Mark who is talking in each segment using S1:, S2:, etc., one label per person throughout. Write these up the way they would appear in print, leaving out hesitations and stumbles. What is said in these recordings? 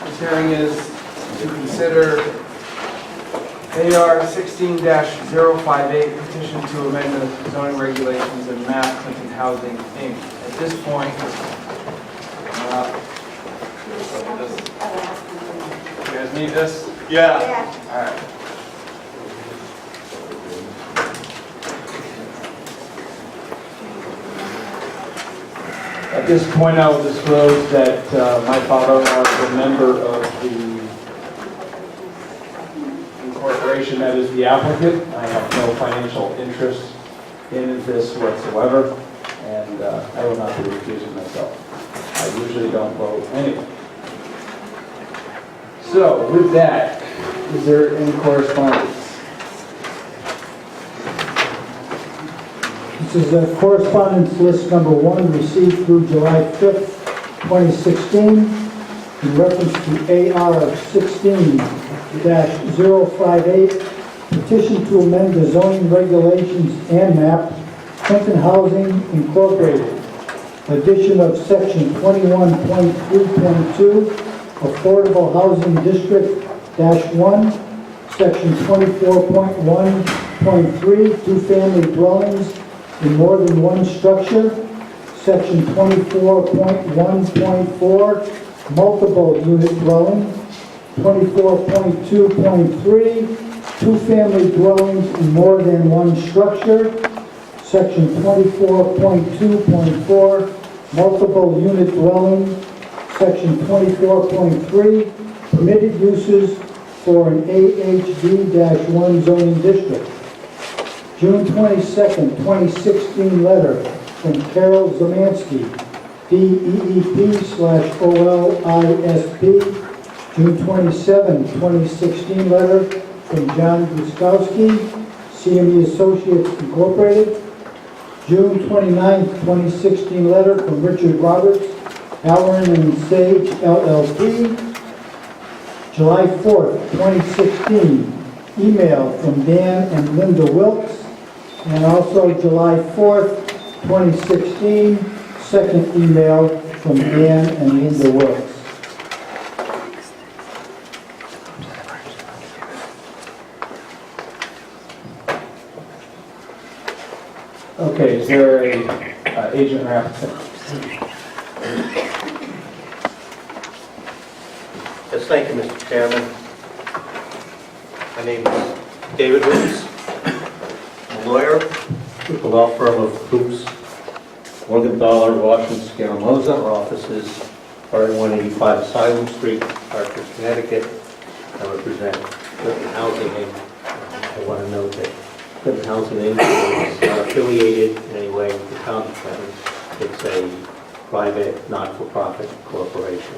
S1: This hearing is to consider AR 16-058, petition to amend the zoning regulations and map Clinton Housing, Inc. At this point, you guys need this?
S2: Yeah.
S1: All right. At this point, I will disclose that my father was a member of the corporation that is the applicant. I have no financial interest in this whatsoever, and I will not be recusing myself. I usually don't vote anyway. So, with that, is there any correspondence?
S3: This is correspondence list number 1, received through July 5th, 2016, in reference to AR 16-058, petition to amend the zoning regulations and map, Clinton Housing Incorporated. Addition of section 21.3.2, Affordable Housing District -1, section 24.1.3, two-family dwellings in more than one structure, section 24.1.4, multiple unit dwelling, 24.2.3, two-family dwellings in more than one structure, section 24.2.4, multiple unit dwelling, section 24.3, permitted uses for an AHD-1 zoning district. June 22nd, 2016 letter from Carol Zamansky, DEEP/OLISP. June 27, 2016 letter from John Bousquet, CME Associates Incorporated. June 29, 2016 letter from Richard Roberts, Allen and Sage LLP. July 4th, 2016 email from Dan and Linda Wilkes. And also July 4th, 2016, second email from Dan and Linda Wilkes.
S1: Okay, is there a agent or applicant?
S4: Yes, thank you, Mr. Chairman. My name is David Hoops. I'm a lawyer with the law firm of Hoops, Morgenthaler, Washington, Scaramuza. Our office is 185 Asylum Street, Hartford, Connecticut. I represent Clinton Housing Inc. I want to note that Clinton Housing Inc. is not affiliated in any way with the town of Clinton. It's a private, not-for-profit corporation.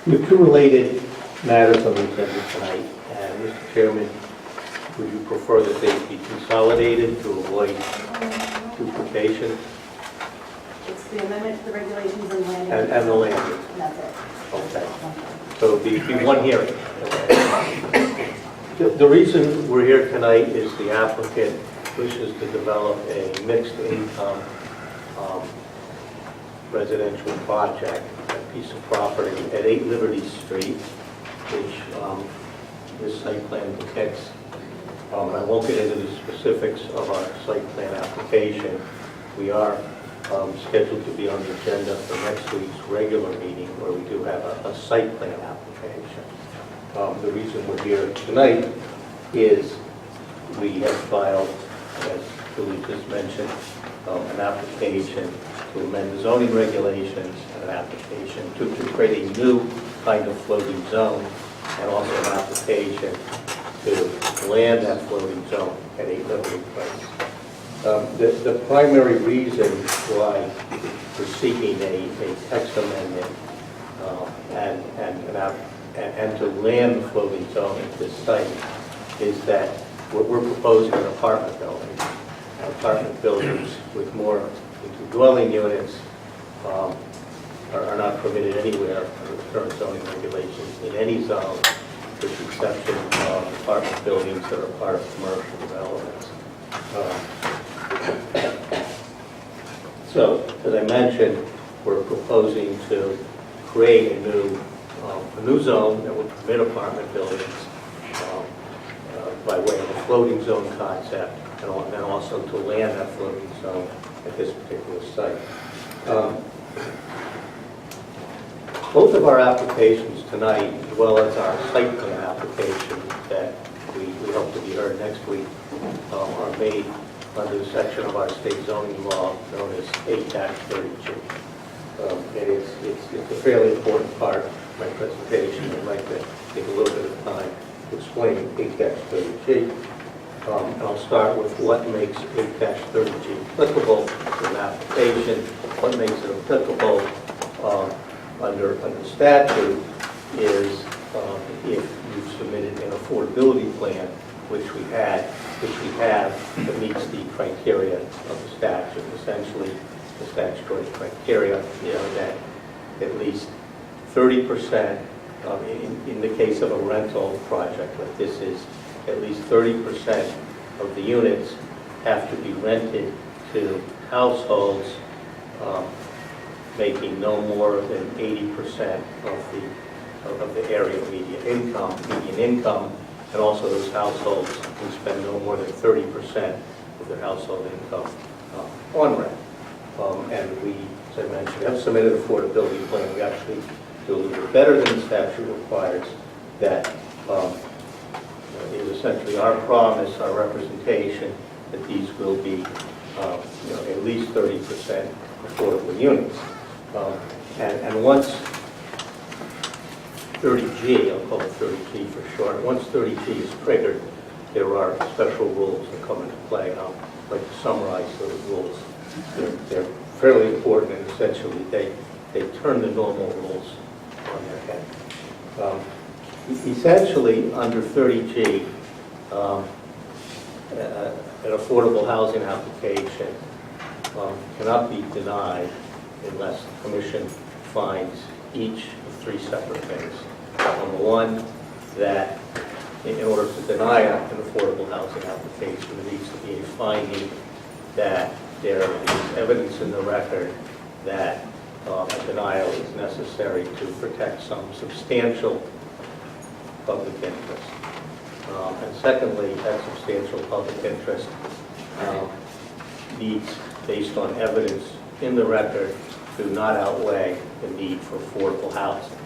S4: We have two related matters on the agenda tonight, and Mr. Chairman, would you prefer that they be consolidated to avoid duplication?
S2: It's the amendment to the regulations and land.
S4: And the land use.
S2: That's it.
S4: Okay. So it'll be one hearing. The reason we're here tonight is the applicant wishes to develop a mixed income residential project, a piece of property at 8 Liberty Street, which this site plan depicts. I won't get into the specifics of our site plan application. We are scheduled to be on the agenda for next week's regular meeting where we do have a site plan application. The reason we're here tonight is we have filed, as Julie just mentioned, an application to amend the zoning regulations and an application to create a new kind of floating zone, and also an application to land that floating zone at 8 Liberty Place. The primary reason why we're seeking a text amendment and to land the floating zone at this site is that we're proposing an apartment building. Apartment buildings with more than 2 dwelling units are not permitted anywhere under the current zoning regulations in any zone, with the exception of apartment buildings that are part of commercial developments. So, as I mentioned, we're proposing to create a new zone that would permit apartment buildings by way of a floating zone concept, and also to land that floating zone at this particular site. Both of our applications tonight, as well as our site plan application that we hope to be heard next week, are made under the section of our state zoning law known as 8-30G. And it's a fairly important part of my presentation. I'd like to take a little bit of time to explain 8-30G. And I'll start with what makes 8-30G applicable to an application, what makes it applicable under statute is if you've submitted an affordability plan, which we have, that meets the criteria of the statute. Essentially, the statutory criteria, that at least 30%, in the case of a rental project like this is, at least 30% of the units have to be rented to households making no more than 80% of the area median income, and also those households can spend no more than 30% of their household income on rent. And we, as I mentioned, have submitted an affordability plan. We actually do a little bit better than the statute requires. That is essentially our promise, our representation, that these will be at least 30% affordable units. And once 30G, I'll call it 30G for short, once 30G is triggered, there are special rules that come into play. And I'd like to summarize those rules. They're fairly important, and essentially they turn the normal rules on their head. Essentially, under 30G, an affordable housing application cannot be denied unless the Commission finds each of three separate things. Number one, that in order to deny an affordable housing application, there needs to be a finding that there is evidence in the record that a denial is necessary to protect some substantial public interest. And secondly, that substantial public interest needs, based on evidence in the record, do not outweigh the need for affordable housing.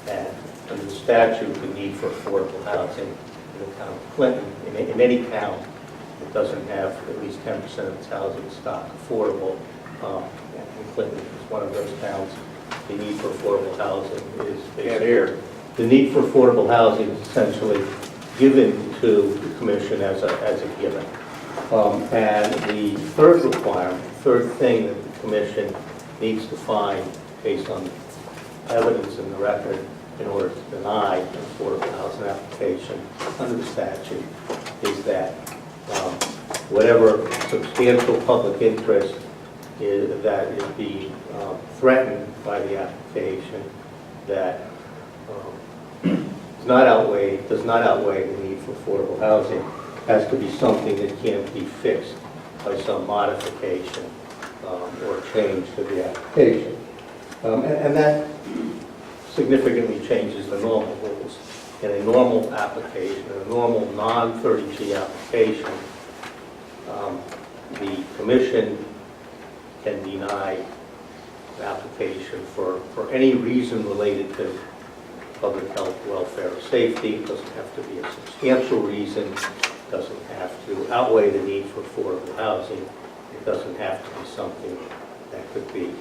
S4: And under the statute, the need for affordable housing in the town of Clinton, in any town that doesn't have at least 10% of its housing stock affordable, and Clinton is one of those towns, the need for affordable housing is here. The need for affordable housing is essentially given to the Commission as a given. And the third requirement, the third thing that the Commission needs to find based on evidence in the record in order to deny an affordable housing application under the statute is that whatever substantial public interest that is being threatened by the application that does not outweigh the need for affordable housing has to be something that can't be fixed by some modification or change to the application. And that significantly changes the normal rules. In a normal application, in a normal non-30G application, the Commission can deny an application for any reason related to public health, welfare, or safety. It doesn't have to be a substantial reason. It doesn't have to outweigh the need for affordable housing. It doesn't have to be something that could be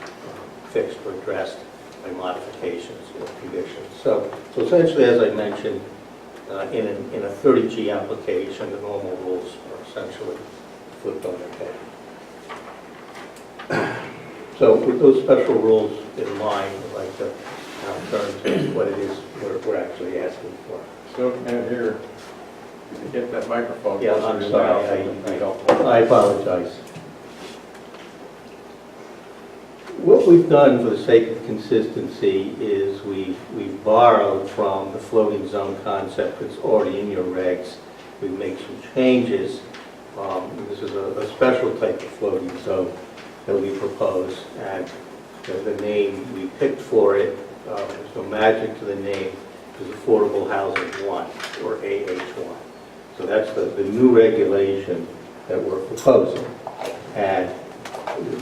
S4: fixed or addressed by modifications or conditions. So essentially, as I mentioned, in a 30G application, the normal rules are essentially flipped on their head. So with those special rules in mind, I'd like to now turn to what it is we're actually asking for.
S5: So, and here, get that microphone.
S4: Yeah, I'm sorry, I apologize. What we've done for the sake of consistency is we've borrowed from the floating zone concept that's already in your regs. We've made some changes. This is a special type of floating zone that we propose, and the name we picked for it, there's no magic to the name, is Affordable Housing 1, or AH1. So that's the new regulation that we're proposing. And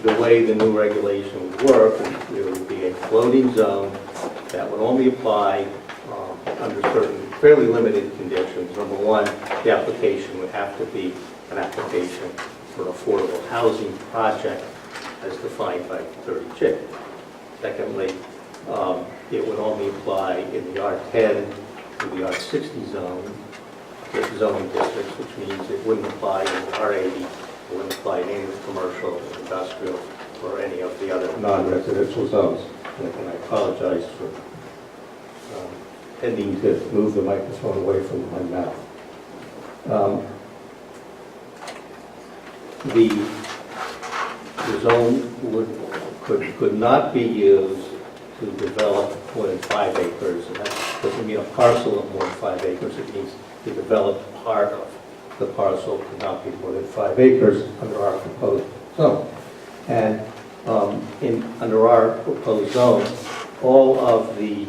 S4: the way the new regulation would work, there would be a floating zone that would only apply under certain fairly limited conditions. Number one, the application would have to be an application for an affordable housing project as defined by 30J. Secondly, it would only apply in the R10 to the R60 zoning districts, which means it wouldn't apply in the R80, it wouldn't apply in any of the commercial, industrial, or any of the other non-residential zones. And I apologize for tending to move the microphone away from my mouth. The zone could not be used to develop more than 5 acres. And that doesn't mean a parcel of more than 5 acres. It means to develop part of the parcel could not be more than 5 acres under our proposed zone. And under our proposed zone, all of the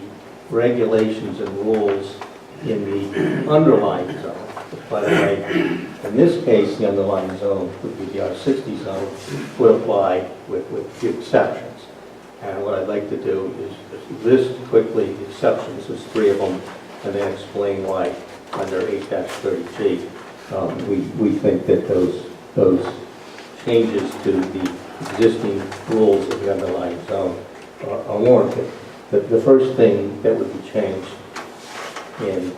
S4: regulations and rules in the underlying zone, by the way, in this case, the underlying zone would be the R60 zone, would apply with few exceptions. And what I'd like to do is just list quickly the exceptions, there's 3 of them, and then explain why under 8-30G we think that those changes to the existing rules of the underlying zone are warranted. The first thing that would be changed in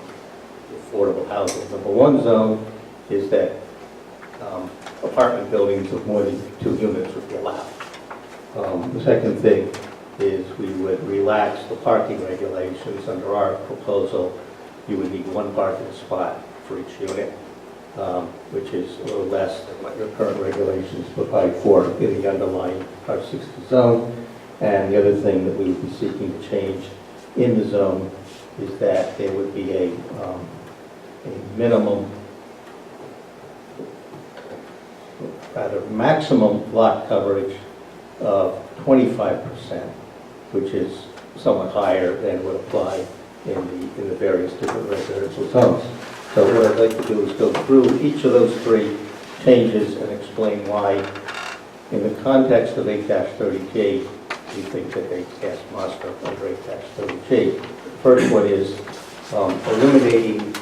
S4: affordable housing, number 1 zone, is that apartment buildings of more than 2 units would be allowed. The second thing is we would relax the parking regulations. Under our proposal, you would need 1 parking spot for each unit, which is a little less than what your current regulations provide for in the underlying R60 zone. And the other thing that we would be seeking to change in the zone is that there would be a minimum, rather maximum lot coverage of 25%, which is somewhat higher than would apply in the various different residential zones. So what I'd like to do is go through each of those 3 changes and explain why, in the context of 8-30G, we think that they pass muster under 8-30G. The first one is eliminating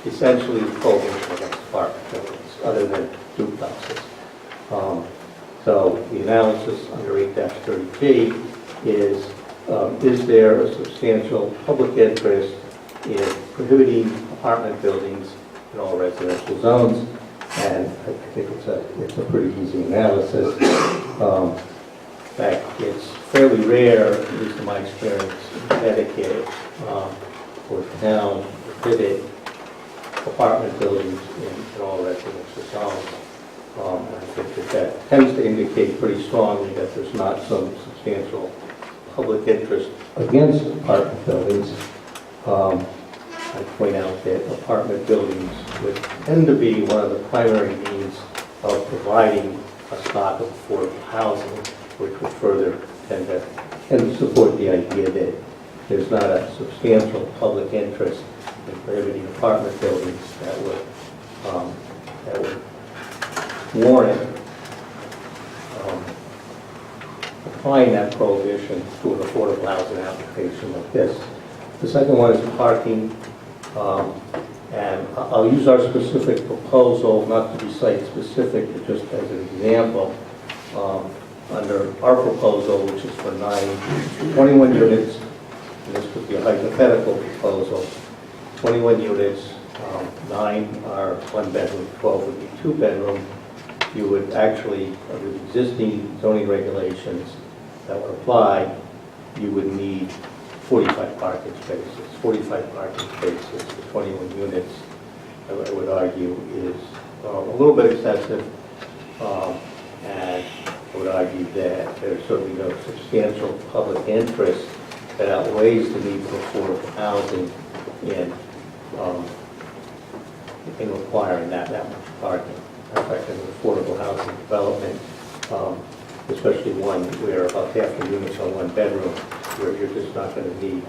S4: essentially the prohibition against apartment buildings, other than duplexes. So the analysis under 8-30G is there a substantial public interest in prohibiting apartment buildings in all residential zones? And I think it's a pretty easy analysis. In fact, it's fairly rare, at least in my experience, in Connecticut, for a town to prohibit apartment buildings in all residential zones. I think that tends to indicate pretty strongly that there's not some substantial public interest against apartment buildings. I point out that apartment buildings would tend to be one of the primary means of providing a stock of affordable housing, which would further tend to support the idea that there's not a substantial public interest in prohibiting apartment buildings that would warrant applying that prohibition to an affordable housing application like this. The second one is parking, and I'll use our specific proposal, not to be site-specific, but just as an example. Under our proposal, which is for 21 units, and this would be a hypothetical proposal, 21 units, 9 are 1 bedroom, 12 would be 2 bedroom. You would actually, under the existing zoning regulations that would apply, you would need 45 parking spaces. 45 parking spaces for 21 units, I would argue, is a little bit excessive, and I would argue that there's certainly no substantial public interest that outweighs the need for affordable housing in requiring that much parking. In fact, in affordable housing development, especially one where about half the units are one bedroom, where you're just not going to need,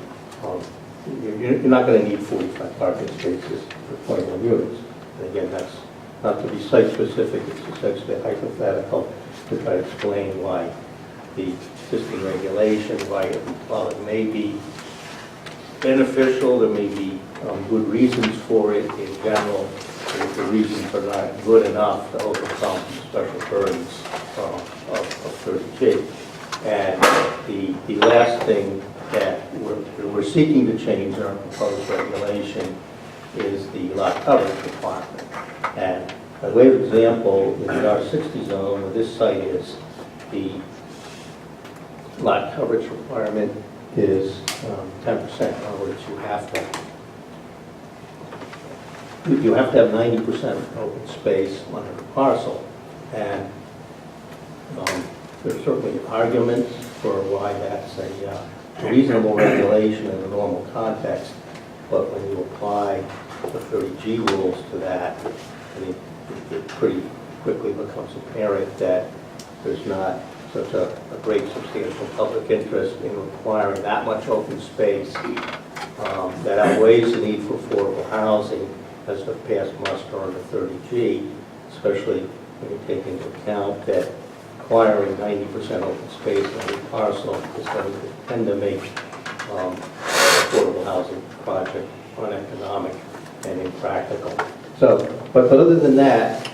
S4: you're not going to need 45 parking spaces for 21 units. And again, that's not to be site-specific, it's essentially hypothetical to try to explain why the existing regulation, while it may be beneficial, there may be good reasons for it in general, but if the reasons are not good enough to overcome the special burdens of 30G. And the last thing that we're seeking to change in our proposed regulation is the lot coverage requirement. And by way of example, in the R60 zone, where this site is, the lot coverage requirement is 10%. In other words, you have to have 90% open space on a parcel. And there's certainly arguments for why that's a reasonable regulation in a normal context, but when you apply the 30G rules to that, I mean, it pretty quickly becomes apparent that there's not such a great substantial public interest in requiring that much open space that outweighs the need for affordable housing as to pass muster under 30G, especially when you take into account that requiring 90% open space on every parcel is going to tend to make affordable housing project uneconomic and impractical. So, but other than that,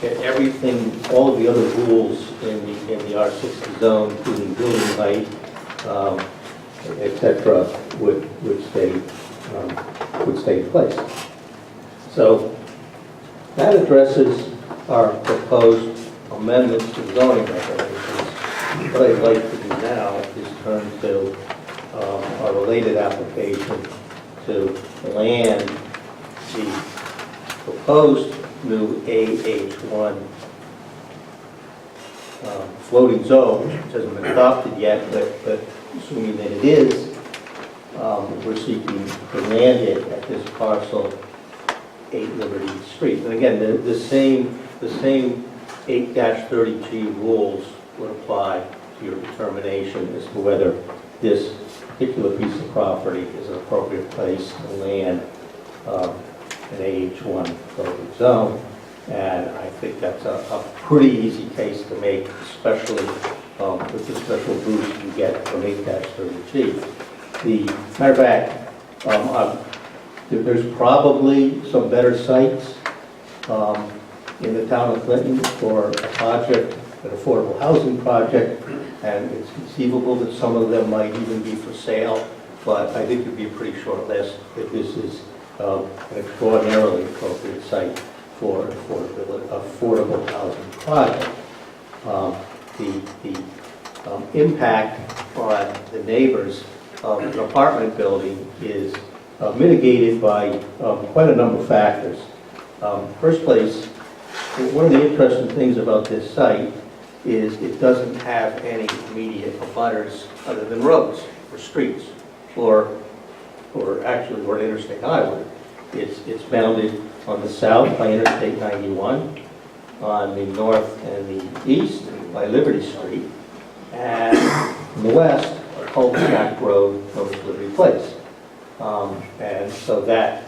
S4: everything, all of the other rules in the R60 zone, including building height, etc., would stay in place. So that addresses our proposed amendments to zoning regulations. What I'd like to do now is turn to our related application to land the proposed new AH1 floating zone, which hasn't been adopted yet, but assuming that it is, we're seeking to land it at this parcel 8 Liberty Street. And again, the same 8-30G rules would apply to your determination as to whether this particular piece of property is an appropriate place to land an AH1 floating zone. And I think that's a pretty easy case to make, especially with the special boost you get from 8-30G. Matter of fact, there's probably some better sites in the town of Clinton for a project, an affordable housing project, and it's conceivable that some of them might even be for sale, but I think it'd be a pretty short list if this is an extraordinarily appropriate site for an affordable housing project. The impact on the neighbors of an apartment building is mitigated by quite a number of factors. First place, one of the interesting things about this site is it doesn't have any immediate abutters other than roads or streets or an interstate highway. It's bounded on the south by Interstate 91, on the north and the east by Liberty Street, and in the west, a cul-de-sac road goes to Liberty Place. And so that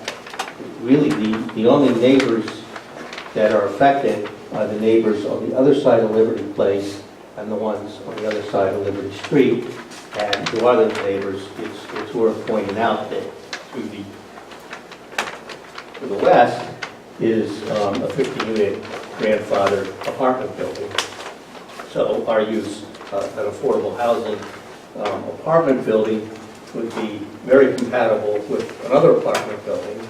S4: really the only neighbors that are affected are the neighbors on the other side of Liberty Place and the ones on the other side of Liberty Street. And to other neighbors, it's worth pointing out that to the west is a 50-unit grandfathered apartment building. So our use of an affordable housing apartment building would be very compatible with another apartment building.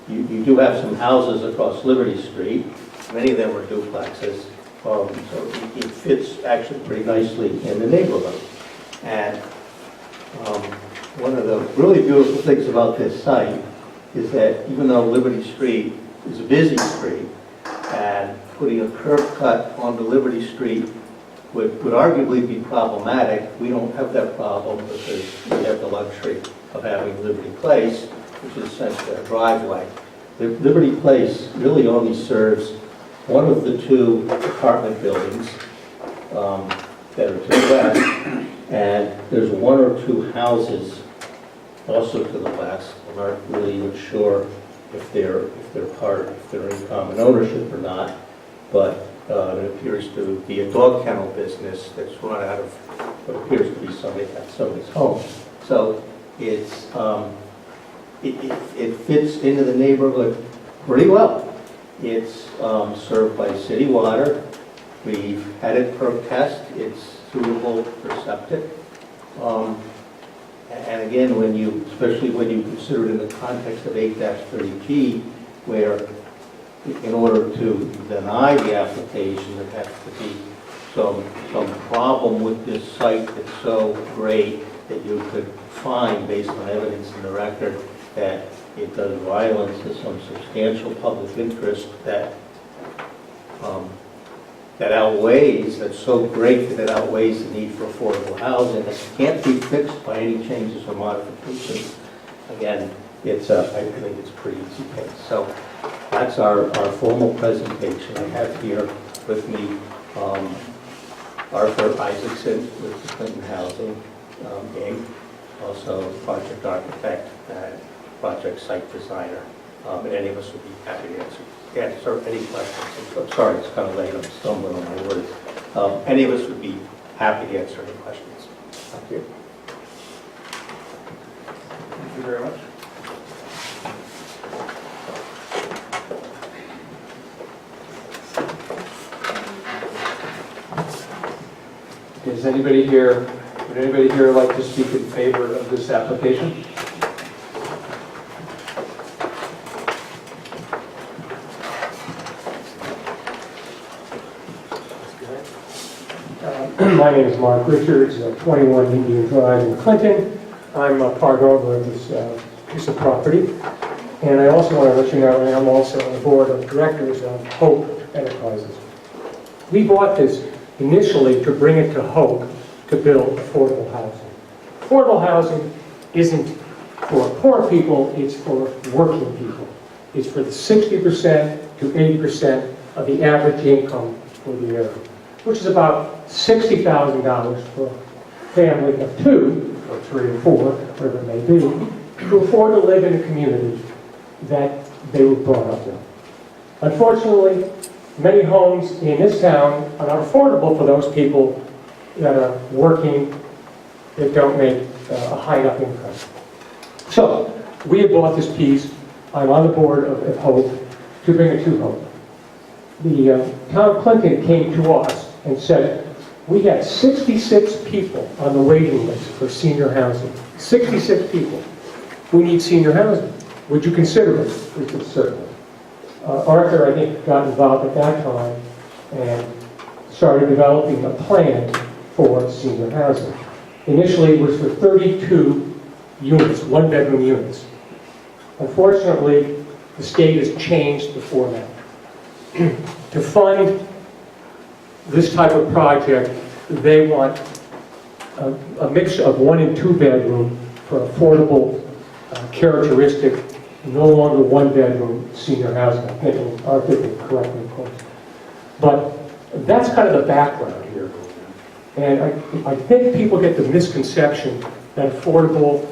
S4: You do have some houses across Liberty Street. Many of them are duplexes. So it fits actually pretty nicely in the neighborhood. And one of the really beautiful things about this site is that even though Liberty Street is a busy street, and putting a curb cut onto Liberty Street would arguably be problematic, we don't have that problem because we have the luxury of having Liberty Place, which is essentially a driveway. Liberty Place really only serves one of the two apartment buildings, that are to the west, and there's one or two houses also to the west. I'm not really even sure if they're in common ownership or not, but it appears to be a dog kennel business that's run out of what appears to be somebody's home. So it's it fits into the neighborhood pretty well. It's served by city water. We've had it perk test. It's suitable for septic. And again, especially when you consider it in the context of 8-30G, where in order to deny the application, there has to be some problem with this site that's so great that you could find, based on evidence in the record, that it does violence to some substantial public interest that's so great that it outweighs the need for affordable housing. It can't be fixed by any changes or modifications. Again, I think it's a pretty easy case. So that's our formal presentation. I have here with me Arthur Isaacson with the Clinton Housing Inc., also project architect and project site designer. And any of us would be happy to answer any questions. I'm sorry, it's kind of late. I'm stumbling on my words. Any of us would be happy to answer any questions. Thank you.
S5: Thank you very much.
S1: Would anybody here like to speak in favor of this application?
S6: My name is Mark Richards, 21 Indian Drive in Clinton. I'm a part owner of this piece of property. And I also want to let you know I am also on the board of directors of Hope Enterprises. We bought this initially to bring it to Hope to build affordable housing. Affordable housing isn't for poor people, it's for working people. It's for the 60% to 80% of the average income for the area, which is about $60,000 for a family of 2, or 3 or 4, whatever it may be, to afford to live in a community that they were brought up in. Unfortunately, many homes in this town are not affordable for those people that are working, that don't make a high enough income. So, we have bought this piece. I'm on the board of Hope to bring it to Hope. The town of Clinton came to us and said, we have 66 people on the waiting list for senior housing. 66 people. We need senior housing. Would you consider it? We said, certainly. Arthur, I think, got involved at that time and started developing a plan for senior housing. Initially, it was for 32 units, one-bedroom units. Unfortunately, the state has changed the format. To fund this type of project, they want a mix of 1- and 2-bedroom for affordable characteristic, no longer 1-bedroom senior housing. I think Arthur can correct me, of course. But that's kind of the background here. And I think people get the misconception that affordable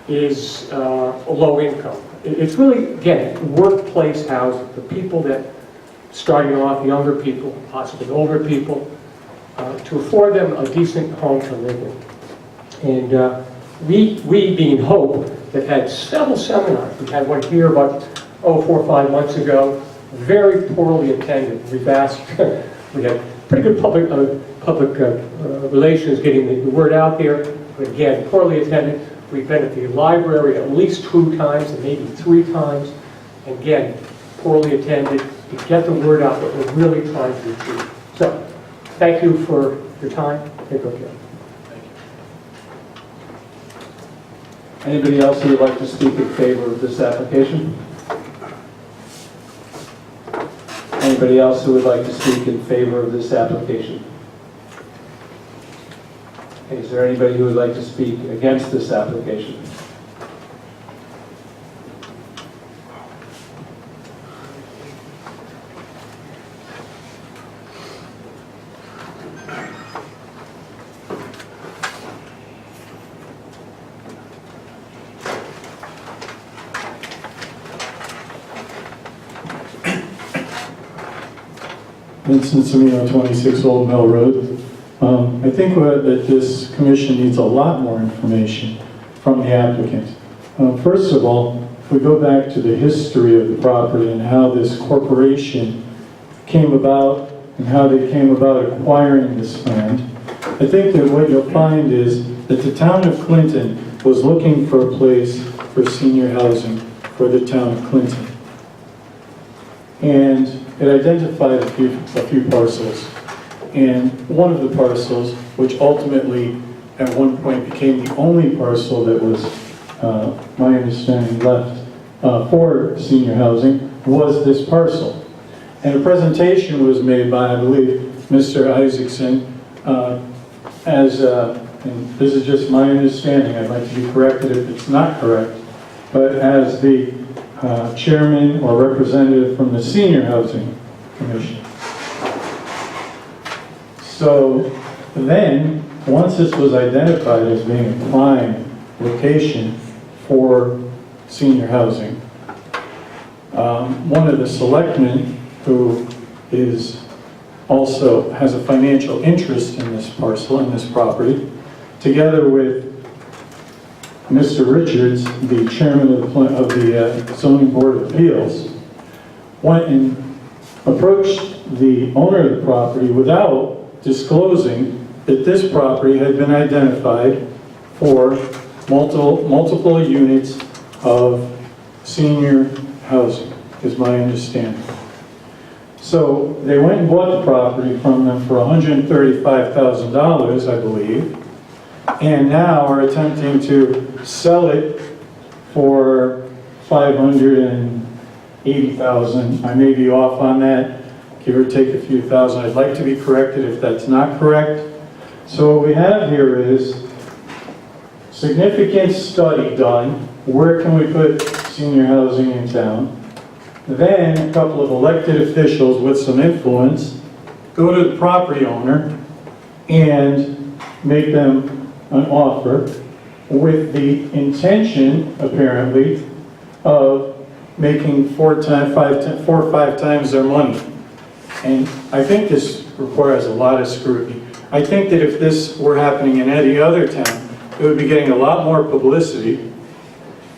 S6: is low income. It's really, again, workplace housing for people that, starting off, younger people, possibly older people, to afford them a decent home to live in. And we being Hope, that had several seminars. We had one here about 4 or 5 months ago, very poorly attended. We've asked, we had pretty good public relations getting the word out there, but again, poorly attended. We've been at the library at least 2 times and maybe 3 times. And again, poorly attended to get the word out that we're really trying to achieve. So, thank you for your time. Take care.
S1: Anybody else who would like to speak in favor of this application? Anybody else who would like to speak in favor of this application? Is there anybody who would like to speak against this application?
S7: Vincent Semino, 26 Old Mill Road. I think that this commission needs a lot more information from the applicant. First of all, if we go back to the history of the property and how this corporation came about and how they came about acquiring this land, I think that what you'll find is that the town of Clinton was looking for a place for senior housing for the town of Clinton. And it identified a few parcels. And one of the parcels, which ultimately at one point became the only parcel that was, my understanding, left for senior housing, was this parcel. And a presentation was made by, I believe, Mr. Isaacson, and this is just my understanding, I'd like to be corrected if it's not correct, but as the chairman or representative from the Senior Housing Commission. So then, once this was identified as being a prime location for senior housing, one of the selectmen who also has a financial interest in this parcel, in this property, together with Mr. Richards, the chairman of the Zoning Board of Appeals, went and approached the owner of the property without disclosing that this property had been identified for multiple units of senior housing, is my understanding. So they went and bought the property from them for $135,000, I believe, and now are attempting to sell it for $580,000. I may be off on that, give or take a few thousand. I'd like to be corrected if that's not correct. So what we have here is significant study done. Where can we put senior housing in town? Then a couple of elected officials with some influence go to the property owner and make them an offer with the intention, apparently, of making 4 or 5 times their money. And I think this requires a lot of scrutiny. I think that if this were happening in any other town, it would be getting a lot more publicity,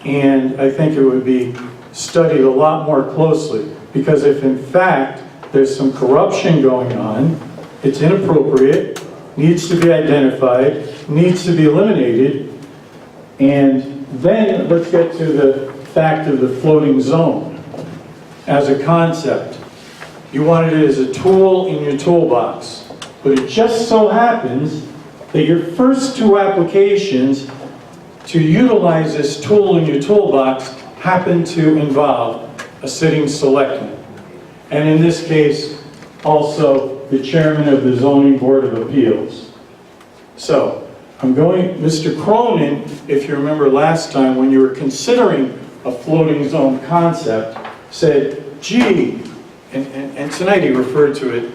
S7: and I think it would be studied a lot more closely. Because if in fact there's some corruption going on, it's inappropriate, needs to be identified, needs to be eliminated, and then let's get to the fact of the floating zone as a concept. You wanted it as a tool in your toolbox, but it just so happens that your first 2 applications to utilize this tool in your toolbox happen to involve a sitting selectman, and in this case also the chairman of the Zoning Board of Appeals. So Mr. Cronin, if you remember last time when you were considering a floating zone concept, said, gee, and tonight he referred to it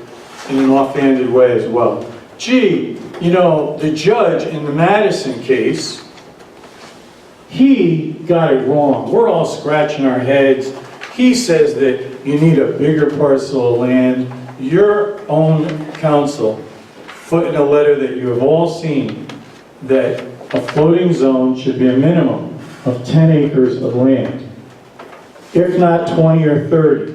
S7: in an offhanded way as well. Gee, you know, the judge in the Madison case, he got it wrong. We're all scratching our heads. He says that you need a bigger parcel of land. Your own counsel put in a letter that you have all seen that a floating zone should be a minimum of 10 acres of land, if not 20 or 30.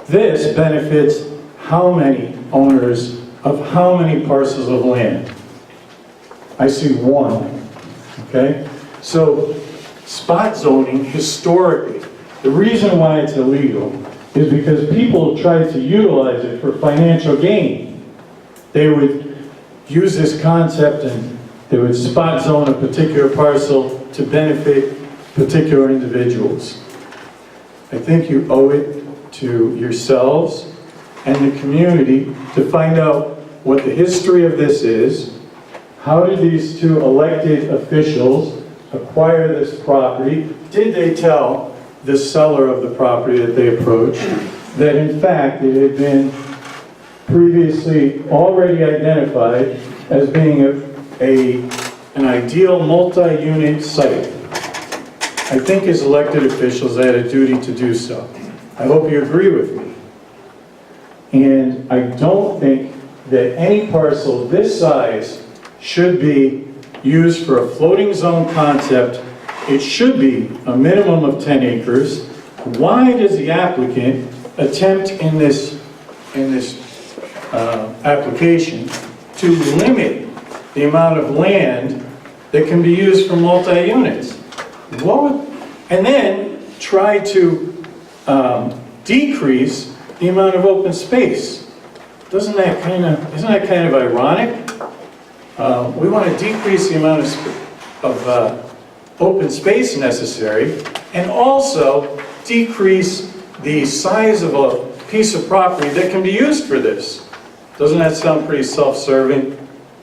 S7: This benefits how many owners of how many parcels of land? I see 1, okay? So spot zoning, historically, the reason why it's illegal is because people tried to utilize it for financial gain. They would use this concept and they would spot zone a particular parcel to benefit particular individuals. I think you owe it to yourselves and the community to find out what the history of this is. How did these 2 elected officials acquire this property? Did they tell the seller of the property that they approached that in fact it had been previously already identified as being an ideal multi-unit site? I think as elected officials they had a duty to do so. I hope you agree with me. And I don't think that any parcel this size should be used for a floating zone concept. It should be a minimum of 10 acres. Why does the applicant attempt in this application to limit the amount of land that can be used for multi-units? And then try to decrease the amount of open space. Isn't that kind of ironic? We want to decrease the amount of open space necessary, and also decrease the size of a piece of property that can be used for this. Doesn't that sound pretty self-serving?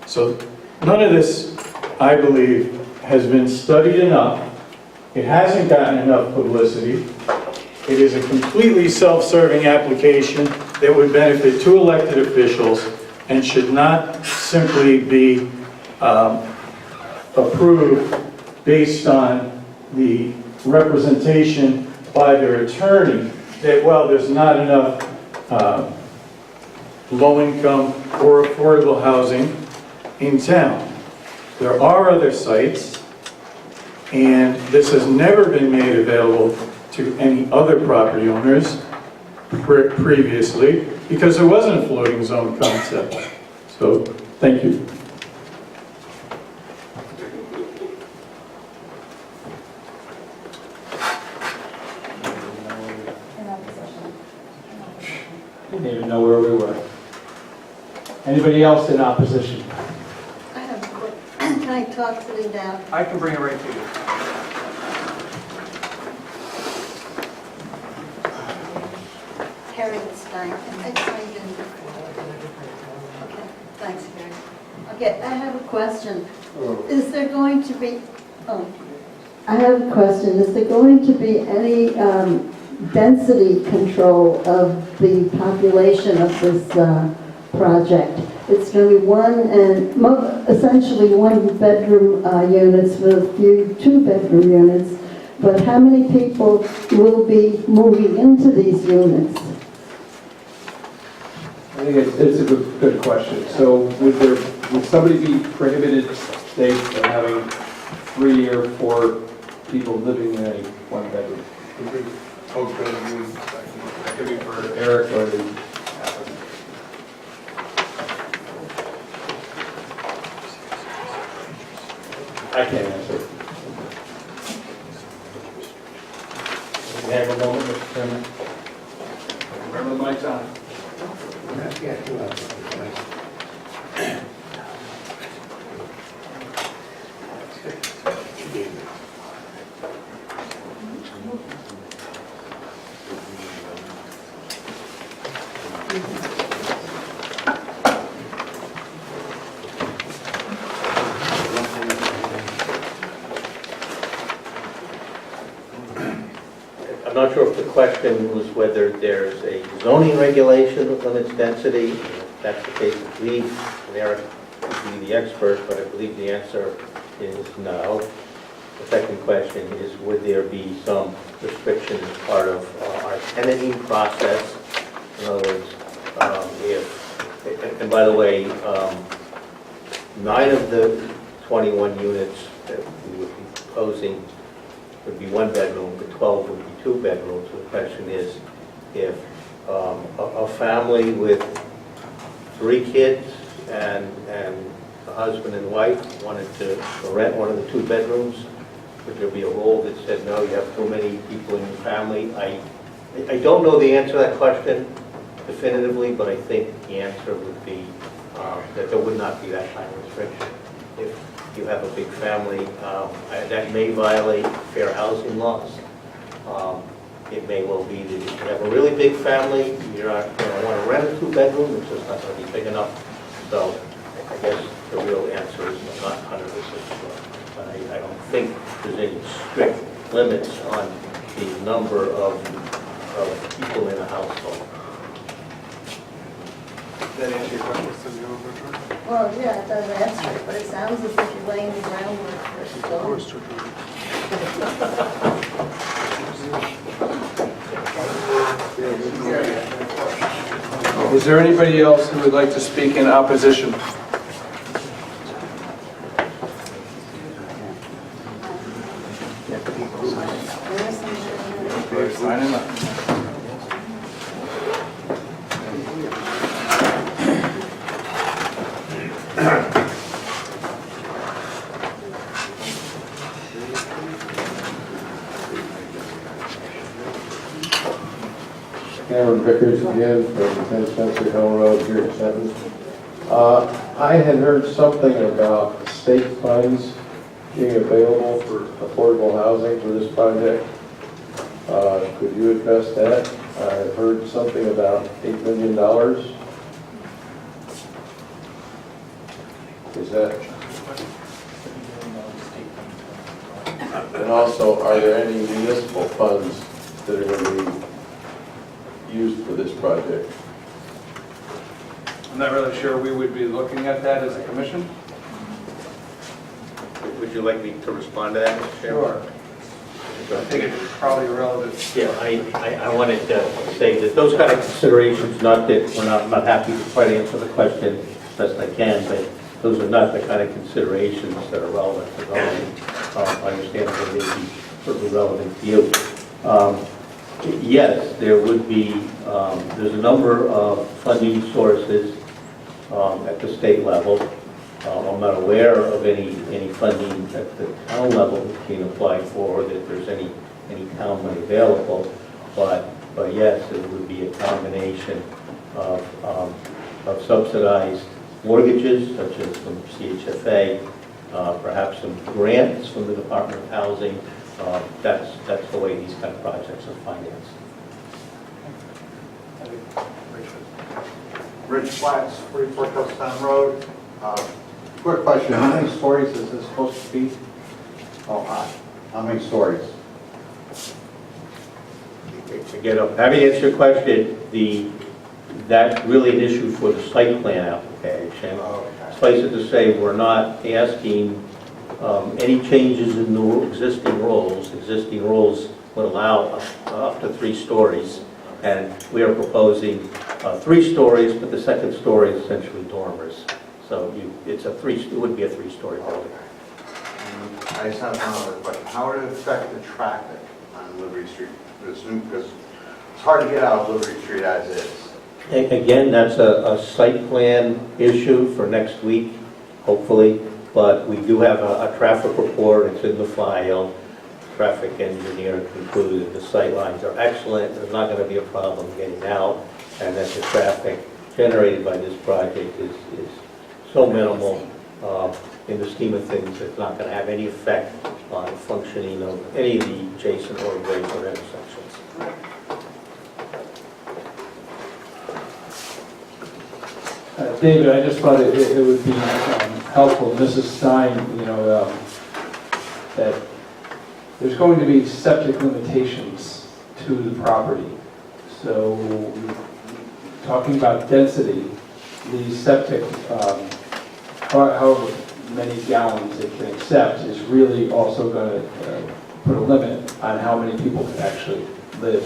S7: So none of this, I believe, has been studied enough. It hasn't gotten enough publicity. It is a completely self-serving application that would benefit two elected officials and should not simply be approved based on the representation by their attorney that, well, there's not enough low-income or affordable housing in town. There are other sites, and this has never been made available to any other property owners previously because there wasn't a floating zone concept. So, thank you.
S1: Didn't even know where we were. Anybody else in opposition?
S8: I have a quick, can I talk sitting down?
S5: I can bring it right to you.
S8: Harriet Stein, I explained it before. Okay, thanks, Harry. Okay, I have a question. Is there going to be, I have a question. Is there going to be any density control of the population of this project? It's going to be essentially one-bedroom units with a few two-bedroom units. But how many people will be moving into these units?
S1: I think it's a good question. So would somebody be prohibited, say, from having 3 or 4 people living in a one-bedroom?
S5: That could be for
S1: Eric or the I can't answer. May I have a moment, Mr. Chairman? Remember the mic's on.
S4: I'm not sure if the question was whether there's a zoning regulation that limits density. If that's the case, I believe, and Eric would be the expert, but I believe the answer is no. The second question is, would there be some restriction as part of our tenanting process? In other words, and by the way, 9 of the 21 units that we would be proposing would be one bedroom, but 12 would be 2 bedrooms. The question is, if a family with 3 kids and a husband and wife wanted to rent one of the 2 bedrooms, would there be a rule that said, no, you have too many people in your family? I don't know the answer to that question definitively, but I think the answer would be that there would not be that kind of restriction. If you have a big family, that may violate fair housing laws. It may well be that if you have a really big family, you're not going to want to rent a 2-bedroom, it's just not going to be big enough. So I guess the real answer is not 100% sure. But I don't think there's any strict limits on the number of people in a household.
S5: Did that answer your question, Mr. Chairman?
S8: Well, yeah, it does answer it, but it sounds as if you're laying the groundwork for zoning.
S5: Is there anybody else who would like to speak in opposition? Sign him up.
S9: Cameron Vickers again from 10 Spencer Hill Road here in Sutton. I had heard something about state funds being available for affordable housing for this project. Could you address that? I heard something about $8 million. Is that? And also, are there any municipal funds that are going to be used for this project?
S5: I'm not really sure we would be looking at that as a commission.
S4: Would you like me to respond to that, Mr. Chairman?
S5: I think it's probably relevant.
S4: Yeah, I wanted to say that those kind of considerations, not that I'm not happy to try to answer the question as best I can, but those are not the kind of considerations that are relevant to zoning. I understand that they may be certainly relevant to you. Yes, there would be, there's a number of funding sources at the state level. I'm not aware of any funding at the town level being applied for, or that there's any town money available. But yes, it would be a combination of subsidized mortgages, such as from CHFA, perhaps some grants from the Department of Housing. That's the way these kind of projects are financed.
S10: Rich Flats, 44 Town Road. Quick question, how many stories is this supposed to be? Oh, high. How many stories?
S4: Again, having answered your question, that's really an issue for the site plan application. Suffice it to say, we're not asking any changes in the existing rules. Existing rules would allow up to 3 stories, and we are proposing 3 stories, but the second story is essentially dormers. So it would be a 3-story building.
S10: I just have one other question. How would it affect the traffic on Liberty Street? Because it's hard to get out of Liberty Street as is.
S4: Again, that's a site plan issue for next week, hopefully, but we do have a traffic report. It's in the file. Traffic engineer concluded the sight lines are excellent. There's not going to be a problem getting out, and that the traffic generated by this project is so minimal in the scheme of things, it's not going to have any effect on the functioning of any of the adjacent roadways or intersections.
S1: David, I just thought it would be helpful, Mrs. Stein, that there's going to be septic limitations to the property. So, talking about density, the septic, however many gallons it can accept, is really also going to put a limit on how many people can actually live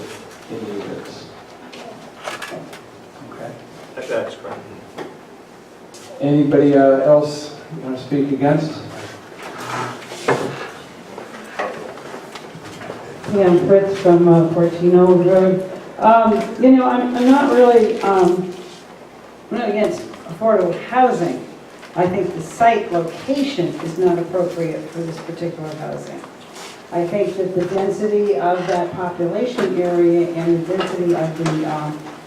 S1: in the units. Okay.
S4: That's correct.
S1: Anybody else want to speak against?
S11: Yeah, I'm Fritz from 14 Old Road. I'm not really, I'm not against affordable housing. I think the site location is not appropriate for this particular housing. I think that the density of that population area and the density of the,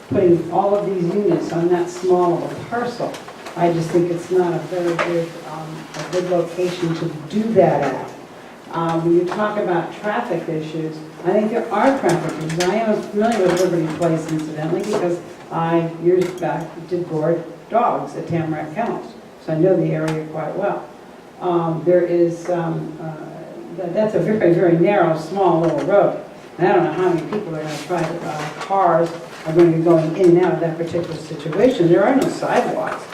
S11: putting all of these units on that small of a parcel, I just think it's not a very good, a good location to do that at. When you talk about traffic issues, I think there are traffic issues. I am familiar with Liberty Place incidentally because I, years back, did board dogs at Tamarack Kennels, so I know the area quite well. There is, that's a very, very narrow, small little road. And I don't know how many people are going to try to, cars are going to be going in and out of that particular situation. There are no sidewalks.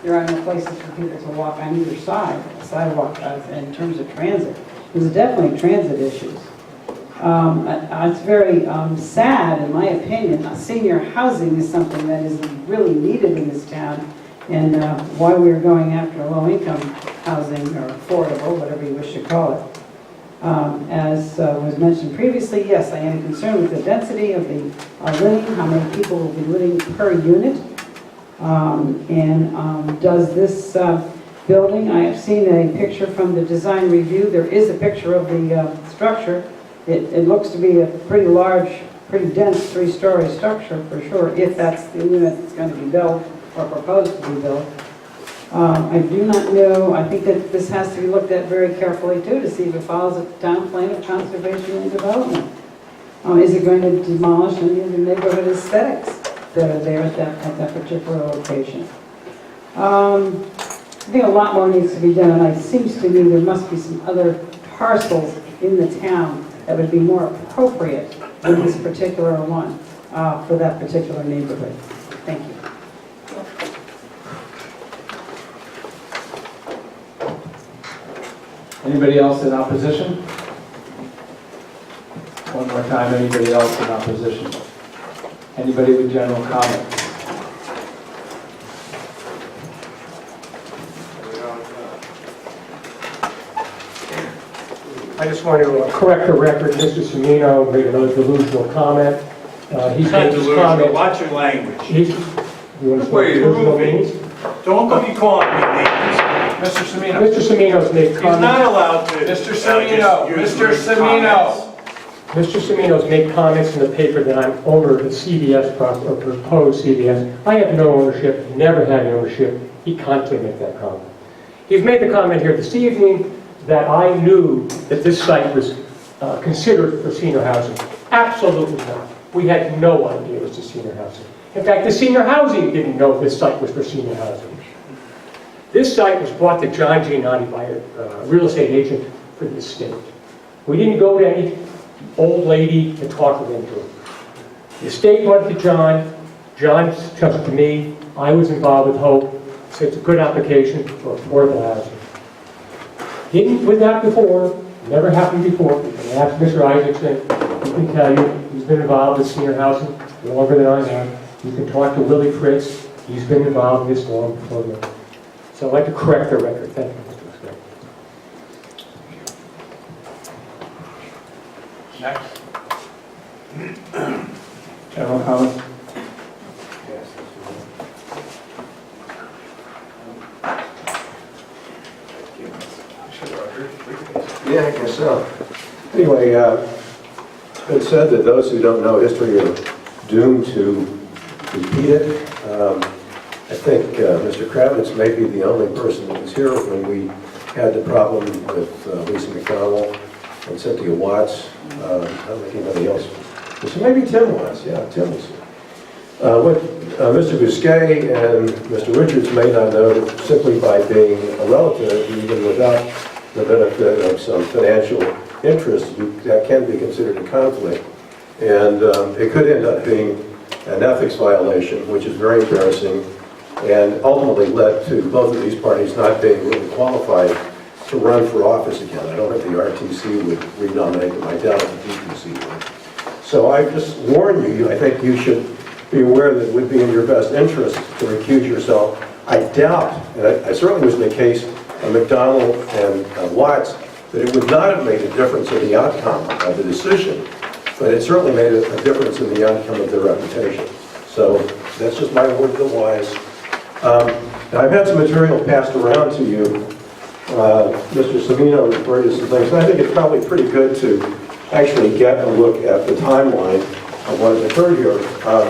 S11: There are no places for people to walk on either side, sidewalk in terms of transit. There's definitely transit issues. It's very sad, in my opinion. Senior housing is something that is really needed in this town, and why we're going after low-income housing, or affordable, whatever you wish to call it. As was mentioned previously, yes, I am concerned with the density of the living, how many people will be living per unit. Does this building, I have seen a picture from the design review. There is a picture of the structure. It looks to be a pretty large, pretty dense 3-story structure for sure, if that's the unit that's going to be built or proposed to be built. I do not know, I think that this has to be looked at very carefully too, to see if it follows the town plan of conservation and development. Is it going to demolish any of the neighborhood aesthetics that are there at that particular location? I think a lot more needs to be done, and it seems to me there must be some other parcels in the town that would be more appropriate than this particular one for that particular neighborhood. Thank you.
S1: Anybody else in opposition? One more time, anybody else in opposition? Anybody with general comments?
S6: I just want to correct the record. Mr. Semino made another delusional comment. He's made this comment.
S5: Watch your language.
S6: You understand what delusional means?
S5: Don't be calling me names. Mr. Semino.
S6: Mr. Semino's made
S5: He's
S6: comments.
S5: not allowed to. Mr. Semino. Mr. Semino.
S6: Mr. Semino's made comments in the paper that I'm owner of the CVS or proposed CVS. I have no ownership, never had any ownership. He can't make that comment. He's made the comment here this evening that I knew that this site was considered for senior housing. Absolutely not. We had no idea it was for senior housing. In fact, the senior housing didn't know this site was for senior housing. This site was brought to John Giannotti by a real estate agent for the estate. We didn't go to any old lady and talk her into it. The estate went to John. John took it to me. I was involved with Hope. Said it's a good application for affordable housing. Didn't with that before, never happened before. You can ask Mr. Isaacson, he can tell you, he's been involved with senior housing longer than I have. You can talk to Willie Fritz, he's been involved in this long before me. So I'd like to correct the record. Thank you, Mr. Bousquet.
S5: Next.
S1: General comments?
S9: Yeah, I guess so. Anyway, it's been said that those who don't know history are doomed to repeat it. I think Mr. Kravitz may be the only person that was here when we had the problem with Lisa McDonald and Cynthia Watts. I don't think anybody else. So maybe Tim was. Yeah, Tim was here. What Mr. Bousquet and Mr. Richards may not know, simply by being a relative, even without the benefit of some financial interest, that can be considered a conflict. And it could end up being an ethics violation, which is very embarrassing, and ultimately led to both of these parties not being really qualified to run for office again. I don't think the RTC would renominate them. I doubt if the DPC would. So I just warn you, I think you should be aware that it would be in your best interest to recuse yourself. I doubt, and I certainly was in the case of McDonald and Watts, that it would not have made a difference in the outcome of the decision, but it certainly made a difference in the outcome of their reputation. So that's just my word to the wise. Now I've had some material passed around to you. Mr. Semino referred to some things, and I think it's probably pretty good to actually get a look at the timeline of what has occurred here. I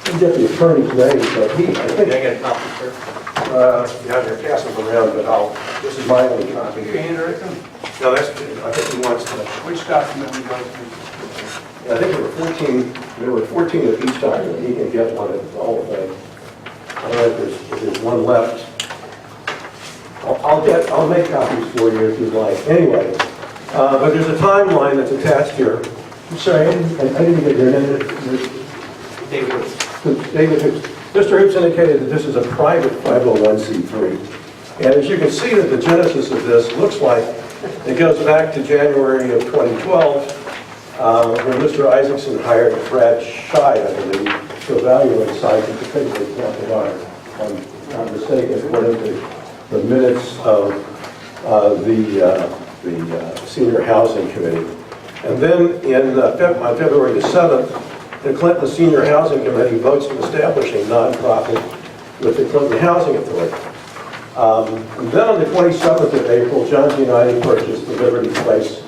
S9: didn't get the attorney's name, but I think...
S4: Can I get a copy, sir?
S9: Yeah, they're passing them around, but this is my only copy
S5: You
S9: here.
S5: handwritten?
S9: No, that's, I think he wants to...
S5: Which document we go to?
S9: I think there were 14 of each document. He can get one of the whole thing. I don't know if there's one left. I'll make copies for you if you'd like. Anyway, but there's a timeline that's attached here. I'm sorry, I didn't get your name.
S4: David Hoops.
S9: David Hoops. Mr. Hoops indicated that this is a private 501c3. And as you can see that the genesis of this looks like it goes back to January of 2012.
S12: when Mr. Isaacson hired Brad Scheid, I believe, to evaluate sites in particular Camp Line. If I'm not mistaken, according to the minutes of the Senior Housing Committee. And then on February the 7th, the Clinton Senior Housing Committee votes to establish a nonprofit with the Clinton Housing Authority. And then on the 27th of April, John Giannotti purchased the Liberty Place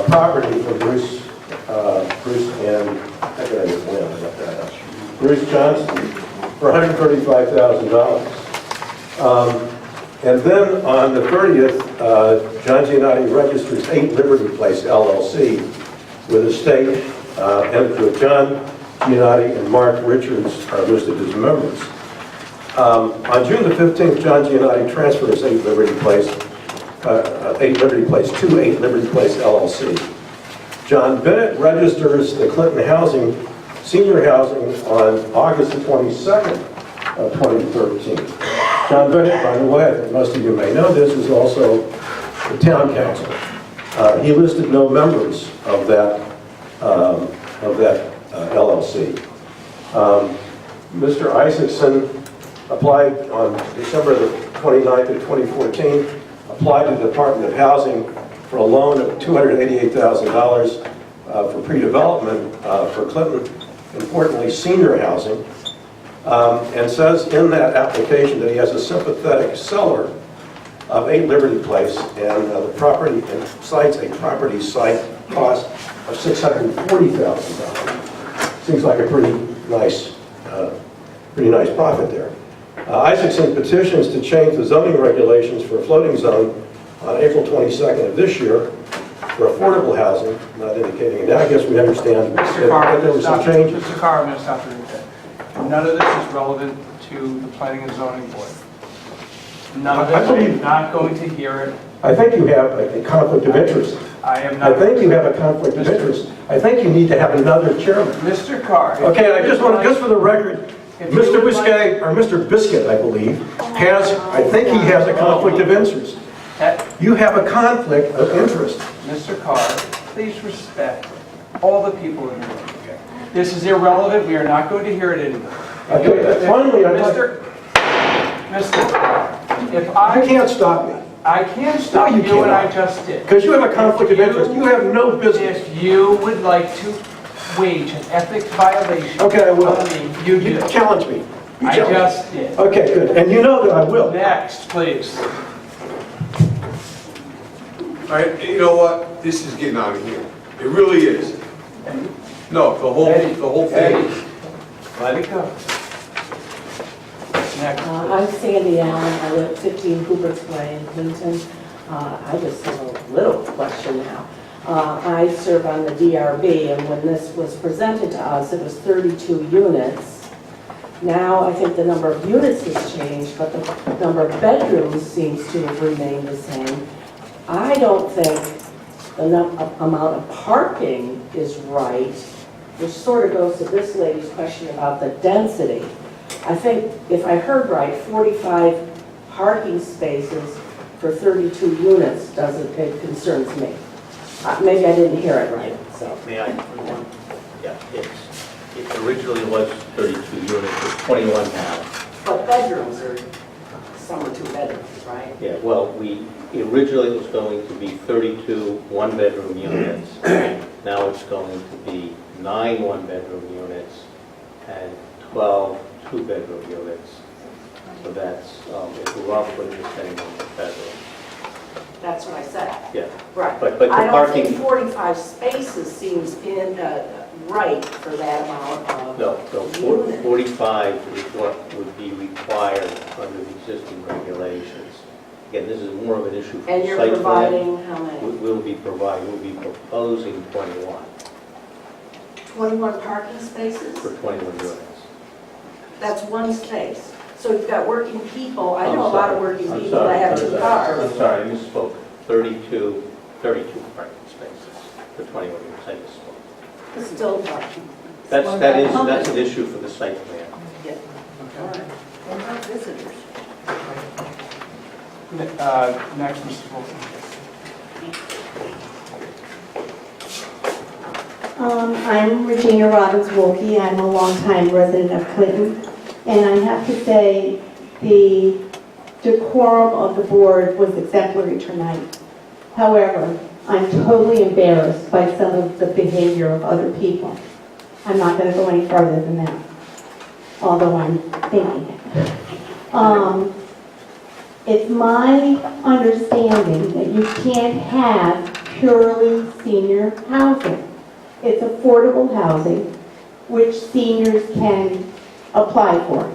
S12: property from Bruce and, I gotta get the land, I got that out. Bruce Johnston for $135,000. And then on the 30th, John Giannotti registers 8 Liberty Place LLC with a state, and with John Giannotti and Mark Richards are listed as members. On June the 15th, John Giannotti transfers 8 Liberty Place to 8 Liberty Place LLC. John Bennett registers the Clinton Senior Housing on August the 22nd of 2013. John Bennett, by the way, I think most of you may know this, is also the town council. He listed no members of that LLC. Mr. Isaacson applied on December the 29th of 2014, applied to the Department of Housing for a loan of $288,000 for pre-development for Clinton, importantly senior housing, and says in that application that he has a sympathetic seller of 8 Liberty Place, and the property, and cites a property site cost of $640,000. Seems like a pretty nice profit there. Isaacson petitions to change the zoning regulations for a floating zone on April 22nd of this year for affordable housing, not indicating, and now I guess we understand that there was some changes.
S5: Mr. Carr, I'm going to stop you right there. None of this is relevant to the Planning and Zoning Board. None of this, I'm not going to hear it.
S12: I think you have a conflict of interest.
S5: I am not.
S12: I think you have a conflict of interest. I think you need to have another chairman.
S5: Mr. Carr.
S12: Okay, I just want to, just for the record, Mr. Bousquet, or Mr. Biscuit, I believe, has, I think he has a conflict of interest. You have a conflict of interest.
S5: Mr. Carr, please respect all the people in the room. This is irrelevant. We are not going to hear it anymore.
S12: Okay, finally,
S5: Mr. Carr, if I...
S12: You can't stop me.
S5: I can stop
S12: No, you
S5: you, and I
S12: cannot.
S5: just did.
S12: Because you have a conflict of interest. You have no business.
S5: If you would like to wage an ethics violation...
S12: Okay, I will.
S5: on me, you do.
S12: Challenge me. You
S5: I
S12: challenge me.
S5: just did.
S12: Okay, good. And you know that I will.
S5: Next, please.
S13: All right, you know what? This is getting out of here. It really is. No, the whole thing.
S5: Let it go. Next.
S14: I'm Sandy Allen. I live at 15 Hubert's Way in Clinton. I just have a little question now. I serve on the DRB, and when this was presented to us, it was 32 units. Now, I think the number of units has changed, but the number of bedrooms seems to have remained the same. I don't think the amount of parking is right, which sort of goes to this lady's question about the density. I think, if I heard right, 45 parking spaces for 32 units it concerns me. Maybe I didn't hear it right, so.
S4: May I? Yeah, it originally was 32 units, it's 21 now.
S14: But bedrooms are, some are 2 bedrooms, right?
S4: Yeah, well, originally it was going to be 32 one-bedroom units. Now it's going to be 9 one-bedroom units and 12 two-bedroom units. So that's, it's roughly the same number of bedrooms.
S14: That's what I said.
S4: Yeah.
S14: Right.
S4: But the
S14: I don't
S4: parking...
S14: think 45 spaces seems right for that amount of
S4: No,
S14: units.
S4: 45 is what would be required under the existing regulations. Again, this is more of an issue for
S14: And
S4: the
S14: you're
S4: site
S14: providing
S4: plan.
S14: how many?
S4: We'll be proposing 21
S14: 21 parking spaces?
S4: for 21 units.
S14: That's one space. So you've got working people, I
S4: I'm
S14: know a lot of
S4: sorry.
S14: working
S4: I'm
S14: people
S4: sorry.
S14: that have 2
S4: I'm
S14: cars.
S4: sorry, I misspoke. 32 parking spaces for 21 units, I misspoke.
S14: It's still parking.
S4: That's an issue for the site plan.
S14: Yeah. All right. What about visitors?
S5: Next, Mr. Wilson.
S15: I'm Regina Robbins-Wolke. I'm a longtime resident of Clinton. And I have to say, the decorum of the board was exemplary tonight. However, I'm totally embarrassed by some of the behavior of other people. I'm not going to go any further than that, although I'm thinking it. It's my understanding that you can't have purely senior housing. It's affordable housing, which seniors can apply for.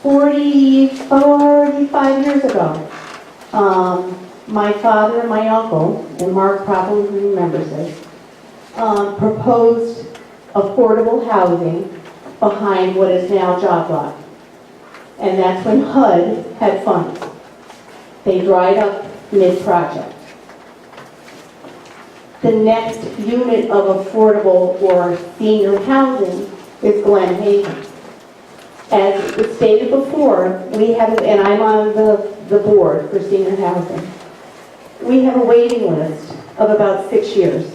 S15: 45 years ago, my father and my uncle, and Mark probably remembers this, proposed affordable housing behind what is now Job Lot. And that's when HUD had funds. They dried up mid-project. The next unit of affordable or senior housing is Glen Haven. As was stated before, we have, and I'm on the board for senior housing, we have a waiting list of about 6 years.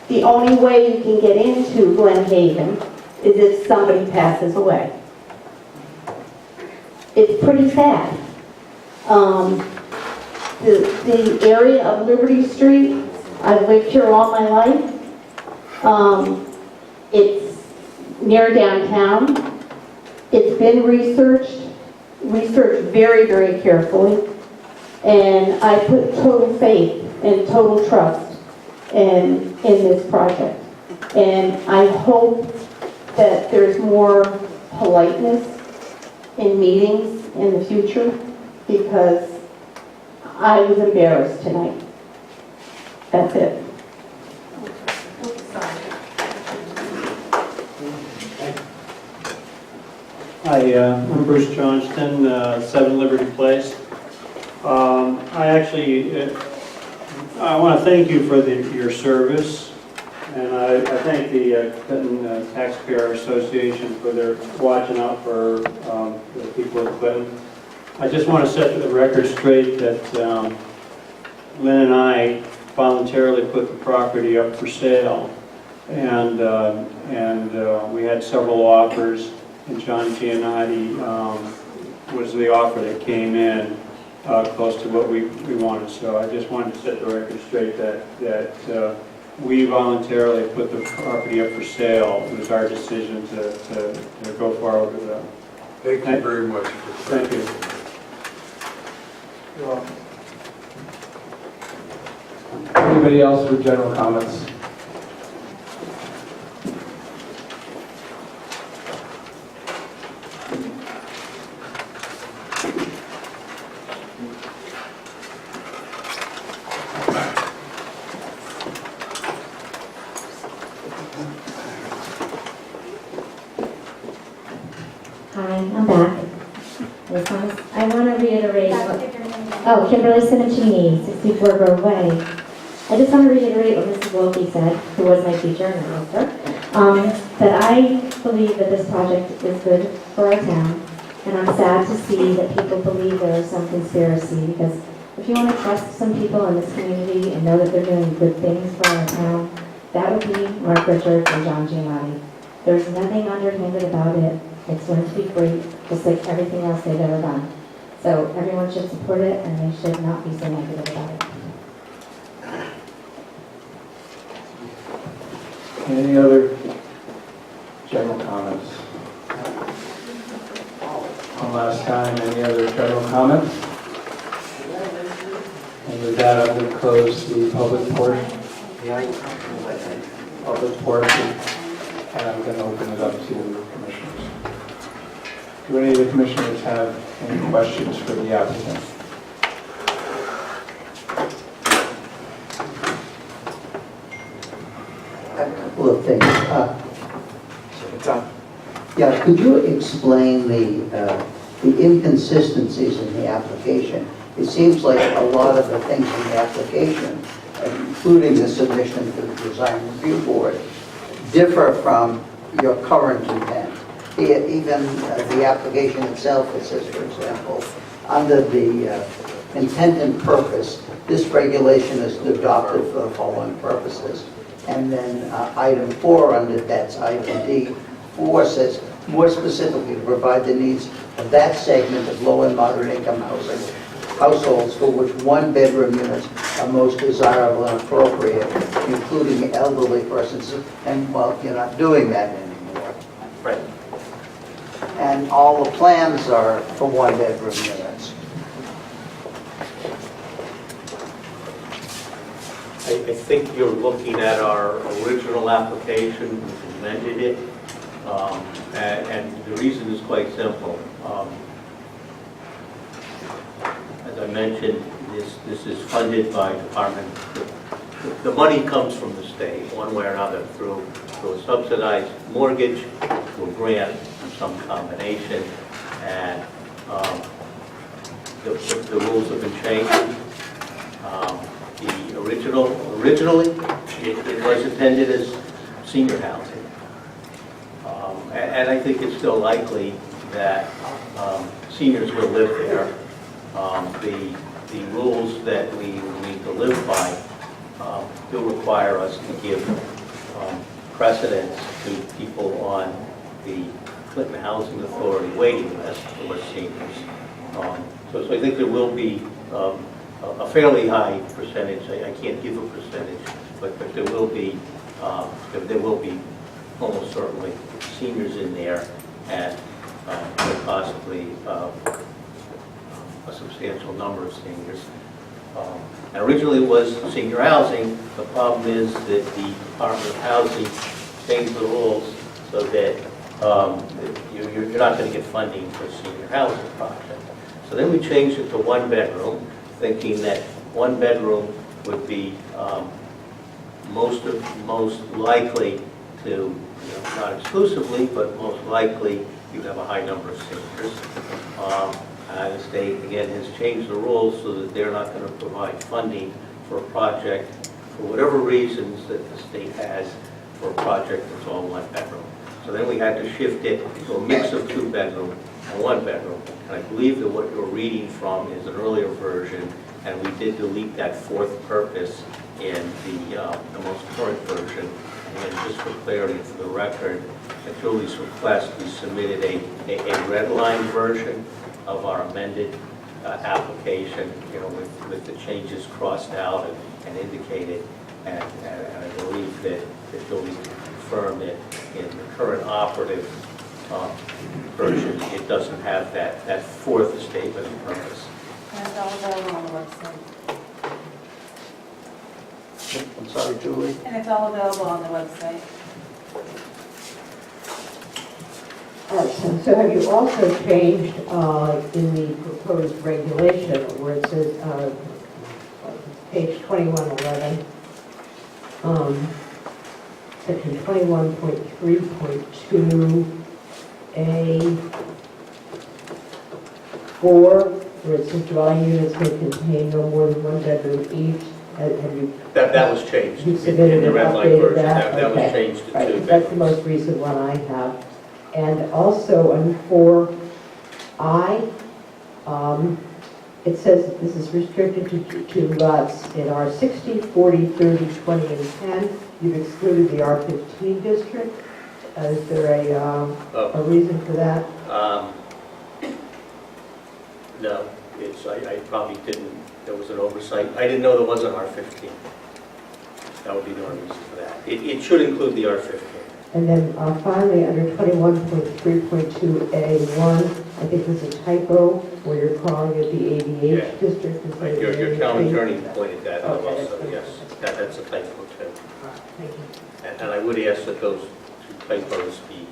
S15: The only way you can get into Glen Haven is if somebody passes away. It's pretty sad. The area of Liberty Street, I've lived here all my life. It's near downtown. It's been researched very, very carefully. And I put total faith and total trust in this project. And I hope that there's more politeness in meetings in the future, because I was embarrassed tonight. That's it.
S16: Hi, I'm Bruce Johnston, 7 Liberty Place. I want to thank you for your service, and I thank the Clinton Taxpayer Association for their watching out for the people of Clinton. I just want to set the record straight that Lynn and I voluntarily put the property up for sale, and we had several offers, and John Giannotti was the offer that came in close to what we wanted. So I just wanted to set the record straight that we voluntarily put the property up for sale. It was our decision to go forward with that.
S13: Thank you very much.
S16: Thank you.
S1: You're welcome. Anybody else with general comments?
S17: Hi, I'm back. I want to reiterate. Oh, Kimberly Sinicini, 64 Grove Way. I just want to reiterate what Mrs. Wilkie said, who was my teacher and my sister, that I believe that this project is good for our town, and I'm sad to see that people believe there is some conspiracy, because if you want to trust some people in this community and know that they're doing good things for our town, that would be Mark Richards and John Giannotti. There's nothing underhanded about it. It's going to be great, just like everything else they've ever done. So everyone should support it, and they should not be so negative about it.
S1: Any other general comments? One last time, any other general comments? And with that, I'm going to close the public portion. And I'm going to open it up to commissioners. Do any of the commissioners have any questions for the applicant?
S18: A couple of things. Yeah, could you explain the inconsistencies in the application? It seems like a lot of the things in the application, including the submission to the Design Review Board, differ from your current intent. Even the application itself, it says, for example, under the intent and purpose, this regulation is adopted for the following purposes. And then item 4 under that's item D, 4 says more specifically to provide the needs of that segment of low and moderate income households for which one-bedroom units are most desirable and appropriate, including elderly persons. And, well, you're not doing that anymore.
S4: Right.
S18: And all the plans are for one-bedroom units.
S4: I think you're looking at our original application, we amended it, and the reason is quite simple. As I mentioned, this is funded by department. The money comes from the state, one way or another, through a subsidized mortgage, through a grant, some combination, and the rules have been changed. Originally, it was intended as senior housing. And I think it's still likely that seniors will live there. The rules that we need to live by do require us to give precedence to people on the Clinton Housing Authority waiting list for seniors. So I think there will be a fairly high percentage. I can't give a percentage, but there will be almost certainly seniors in there, and possibly a substantial number of seniors. And originally it was senior housing. The problem is that the Department of Housing changed the rules so that you're not going to get funding for a senior housing project. So then we changed it to one bedroom, thinking that one bedroom would be most likely to, not exclusively, but most likely you'd have a high number of seniors. The state, again, has changed the rules so that they're not going to provide funding for a project for whatever reasons that the state has for a project that's all one bedroom. So then we had to shift it to a mix of 2 bedroom and 1 bedroom. And I believe that what you're reading from is an earlier version, and we did delete that 4th purpose in the most current version. And just for clarity for the record, at Julie's request, we submitted a red line version of our amended application, with the changes crossed out and indicated. And I believe that Julie confirmed that in the current operative version, it doesn't have that 4th statement of purpose.
S2: And it's all available on the website.
S18: I'm sorry, Julie?
S2: And it's all available on the website.
S14: So have you also changed in the proposed regulation where it says, page 2111, section 21.3.2A4, where it says dwelling units may contain no more than 1 bedroom each? Have you?
S4: That was changed.
S14: You submitted
S4: the
S14: and
S4: red line
S14: updated
S4: version.
S14: that?
S4: That was
S14: Okay.
S4: changed to 2
S14: Right,
S4: bedrooms.
S14: that's the most recent one I have. And also on 4I, it says that this is restricted to lots in R60, 40, 30, 20, and 10. You've excluded the R15 district. Is there a reason for that?
S4: No, I probably didn't, there was an oversight. I didn't know there was an R15. That would be the only reason for that. It should include the R15.
S14: And then finally, under 21.3.2A1, I think there's a typo where you're calling it the ADH district. instead of
S4: Your
S14: the
S4: town
S14: ADH.
S4: attorney pointed that out
S14: Okay,
S4: also, yes. That's a typo too.
S14: Thank you.
S4: And I would ask that those 2 typos be,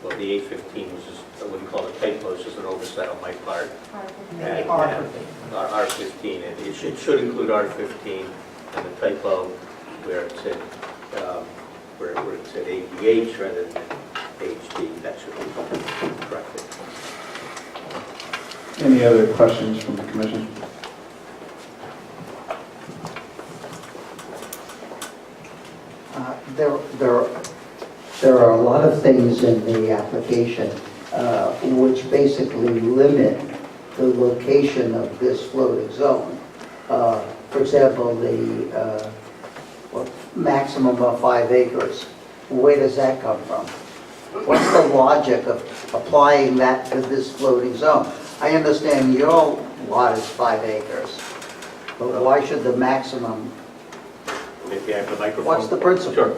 S4: well, the A15 was just, I wouldn't call it a typo, it's just an oversight on my part. And R15, it should include R15, and the typo where it said, where it said ADH rather than HD, that should be corrected.
S1: Any other questions from the commission?
S18: There are a lot of things in the application which basically limit the location of this floating zone. For example, maximum of 5 acres. Where does that come from? What's the logic of applying that to this floating zone? I understand your lot is 5 acres, but why should the maximum,
S4: Maybe I have the microphone.
S18: what's the principle?
S4: Sure.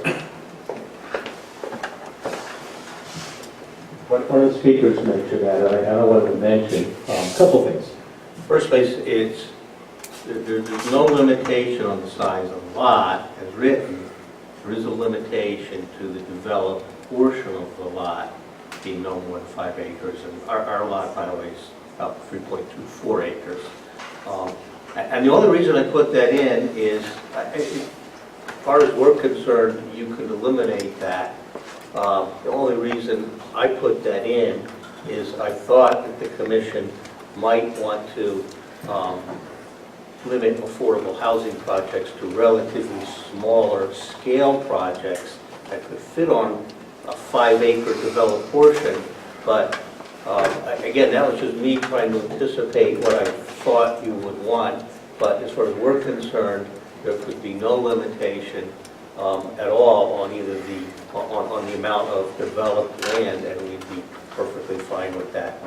S19: One of the speakers mentioned that, and I wanted to mention a couple things.
S4: First place, there's no limitation on the size of the lot as written. There is a limitation to the developed portion of the lot being no more than 5 acres. And our lot, by the way, is about 3.24 acres. And the only reason I put that in is, as far as we're concerned, you could eliminate that. The only reason I put that in is I thought that the commission might want to limit affordable housing projects to relatively smaller scale projects that could fit on a 5-acre developed portion. But again, that was just me trying to anticipate what I thought you would want. But as far as we're concerned, there could be no limitation at all on either on the amount of developed land, and we'd be perfectly fine with that.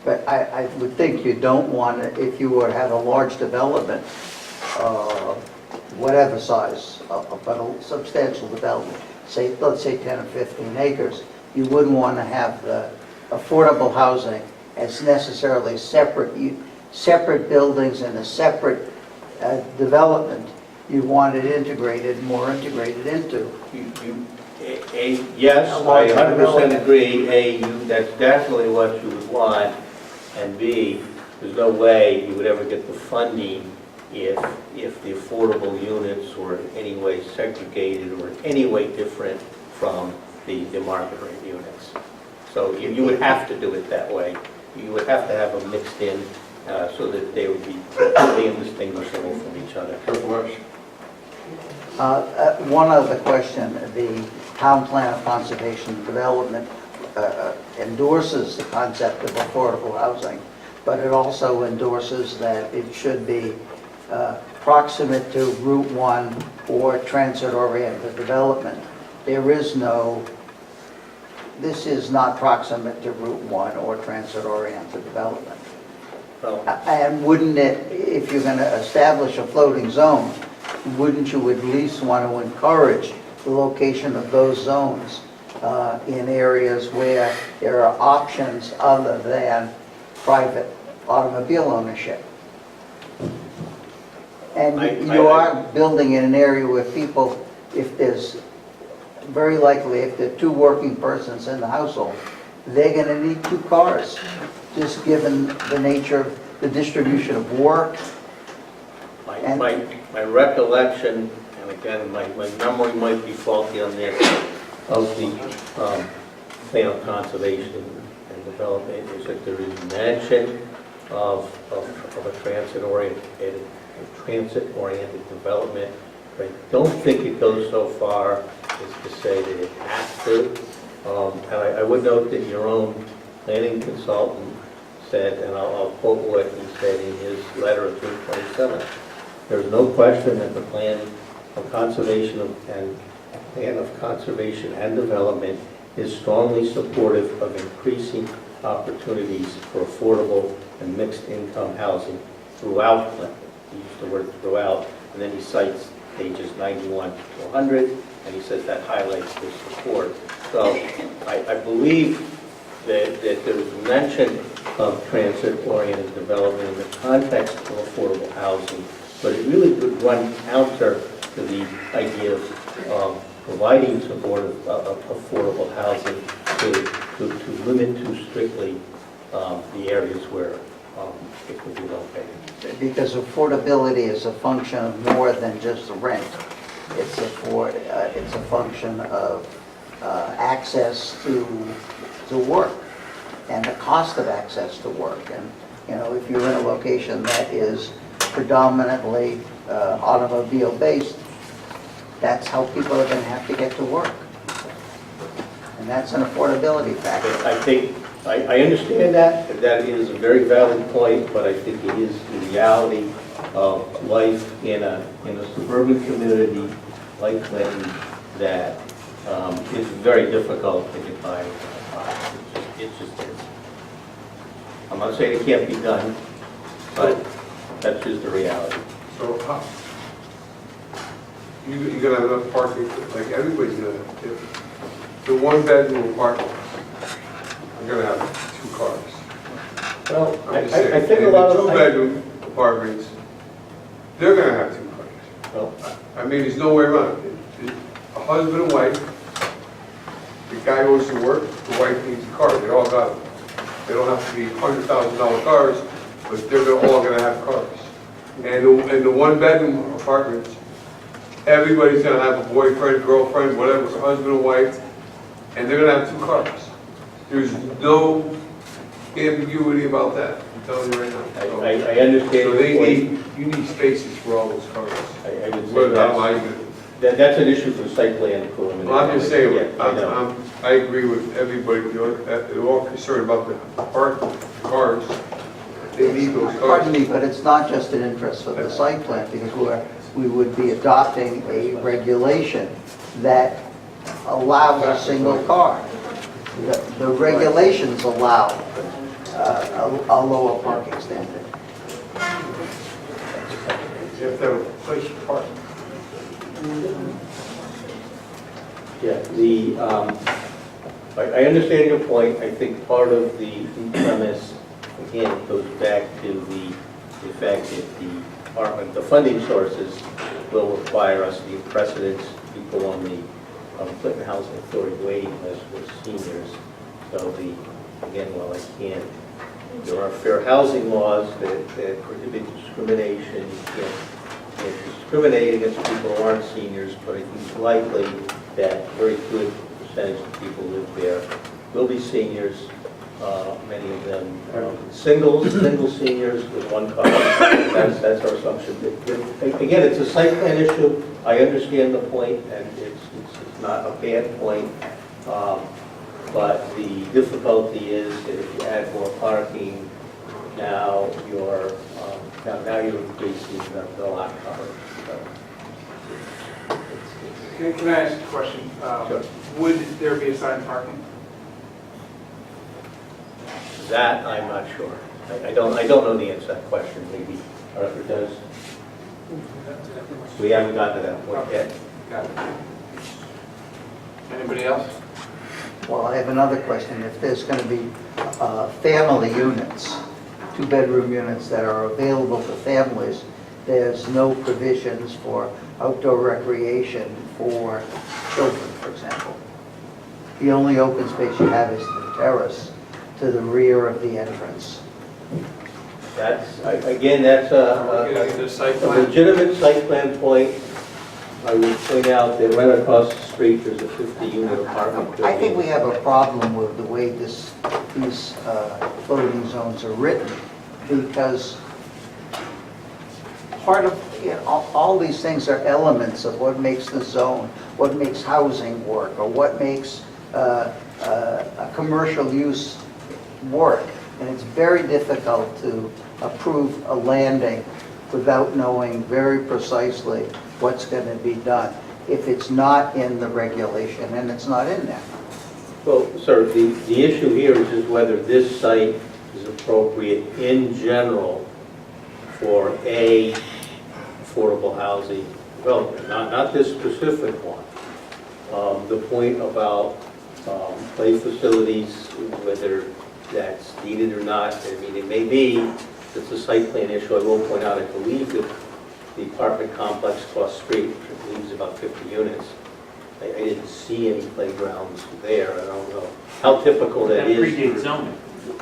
S18: But I would think you don't want it, if you were to have a large development, whatever size, but a substantial development, say, let's say 10 or 15 acres, you wouldn't want to have the affordable housing as necessarily separate buildings and a separate development. You want it integrated, more integrated into.
S4: Yes, I 100% agree. That's definitely what you would want. And B, there's no way you would ever get the funding if the affordable units were in any way segregated or in any way different from the market rate units. So you would have to do it that way. You would have to have them mixed in so that they would be completely indistinguishable from each other.
S18: One other question, the town plan of conservation and development endorses the concept of affordable housing, but it also endorses that it should be proximate to Route 1 or transit-oriented development. This is not proximate to Route 1 or transit-oriented development. And wouldn't it, if you're going to establish a floating zone, wouldn't you at least want to encourage the location of those zones in areas where there are options other than private automobile ownership? And you are building in an area where people, if there's, very likely, if there are 2 working persons in the household, they're going to need 2 cars, just given the nature of the distribution of work.
S4: My recollection, and again, my memory might be faulty on this, of the plan of conservation and development is that there is mention of a transit-oriented development. I don't think it goes so far as to say that it has to. And I would note that your own planning consultant said, and I'll quote what he said in his letter of June 27th, there's no question that the plan of conservation and development is strongly supportive of increasing opportunities for affordable and mixed income housing throughout Clinton. He used the word throughout, and then he cites pages 91 to 100, and he says that highlights the support. So I believe that there was mention of transit-oriented development in the context of affordable housing, but it really would run counter to the idea of providing support of affordable housing to limit too strictly the areas where it could be located.
S18: Because affordability is a function of more than just rent. It's a function of access to work and the cost of access to work. And if you're in a location that is predominantly automobile-based, that's how people are going to have to get to work. And that's an affordability factor.
S4: I understand that is a very valid point, but I think it is the reality of life in a suburban community like Clinton that is very difficult to define. It just is. I'm not saying it can't be done, but that's just the reality.
S13: So how, you're gonna have enough parking, like everybody's gonna have, if the one bedroom apartment, you're gonna have 2 cars.
S4: Well,
S13: I'm just
S4: I
S13: saying,
S4: think a
S13: and
S4: lot
S13: the
S4: of...
S13: 2-bedroom apartments, they're gonna have 2 cars.
S4: Well,
S13: I mean, there's no way around it. A husband and wife, the guy goes to work, the wife needs a car, they all got them. They don't have to be $100,000 cars, but they're all gonna have cars. And the 1-bedroom apartments, everybody's gonna have a boyfriend, girlfriend, whatever, husband and wife, and they're gonna have 2 cars. There's no ambiguity about that, I'm telling you right now. So,
S4: I understand
S13: so
S4: your point.
S13: you need spaces for all those cars.
S4: I would say
S13: Whether I'm like it.
S4: that's an issue for site plan approval.
S13: Well, I'm just saying,
S4: Yeah, I know.
S13: I agree with everybody, they're all concerned about the cars. They need those cars.
S18: Pardon me, but it's not just an interest of the site plan, because we would be adopting a regulation that allows a single car. The regulations allow a lower parking standard.
S13: You have to have a place to park.
S4: Yeah, I understand your point. I think part of the premise, again, goes back to the fact that the funding sources will require us the precedence people on the Clinton Housing Authority waiting list with seniors. So again, while I can't, there are fair housing laws that prohibit discrimination. You can't discriminate against people who aren't seniors, but I think it's likely that a very good percentage of people who live there will be seniors. Many of them single seniors with 1 car. That's our assumption. Again, it's a site plan issue. I understand the point, and it's not a bad point. But the difficulty is that if you add more parking, now you're increasing the lot coverage. So
S5: Can I ask a question?
S4: Sure.
S5: Would there be assigned parking?
S4: that I'm not sure. I don't know the answer to that question. Maybe Arthur does. We haven't gotten to that point yet.
S5: Got it. Anybody else?
S18: Well, I have another question. If there's going to be family units, 2-bedroom units that are available for families, there's no provisions for outdoor recreation for children, for example. The only open space you have is the terrace to the rear of the entrance.
S4: That's, again, that's a legitimate site plan point. I would point out that right across the street, there's a 50-unit apartment building.
S18: I think we have a problem with the way these loading zones are written, because part of, all these things are elements of what makes the zone, what makes housing work, or what makes a commercial use work. And it's very difficult to approve a landing without knowing very precisely what's going to be done if it's not in the regulation, and it's not in there.
S4: Well, sir, the issue here is just whether this site is appropriate in general for affordable housing development, not this specific one. The point about play facilities, whether that's needed or not, I mean, it may be, it's a site plan issue. I will point out, I believe that the apartment complex across the street, which I believe is about 50 units, I didn't see any playgrounds there. I don't know how typical that is.
S20: That predates zoning.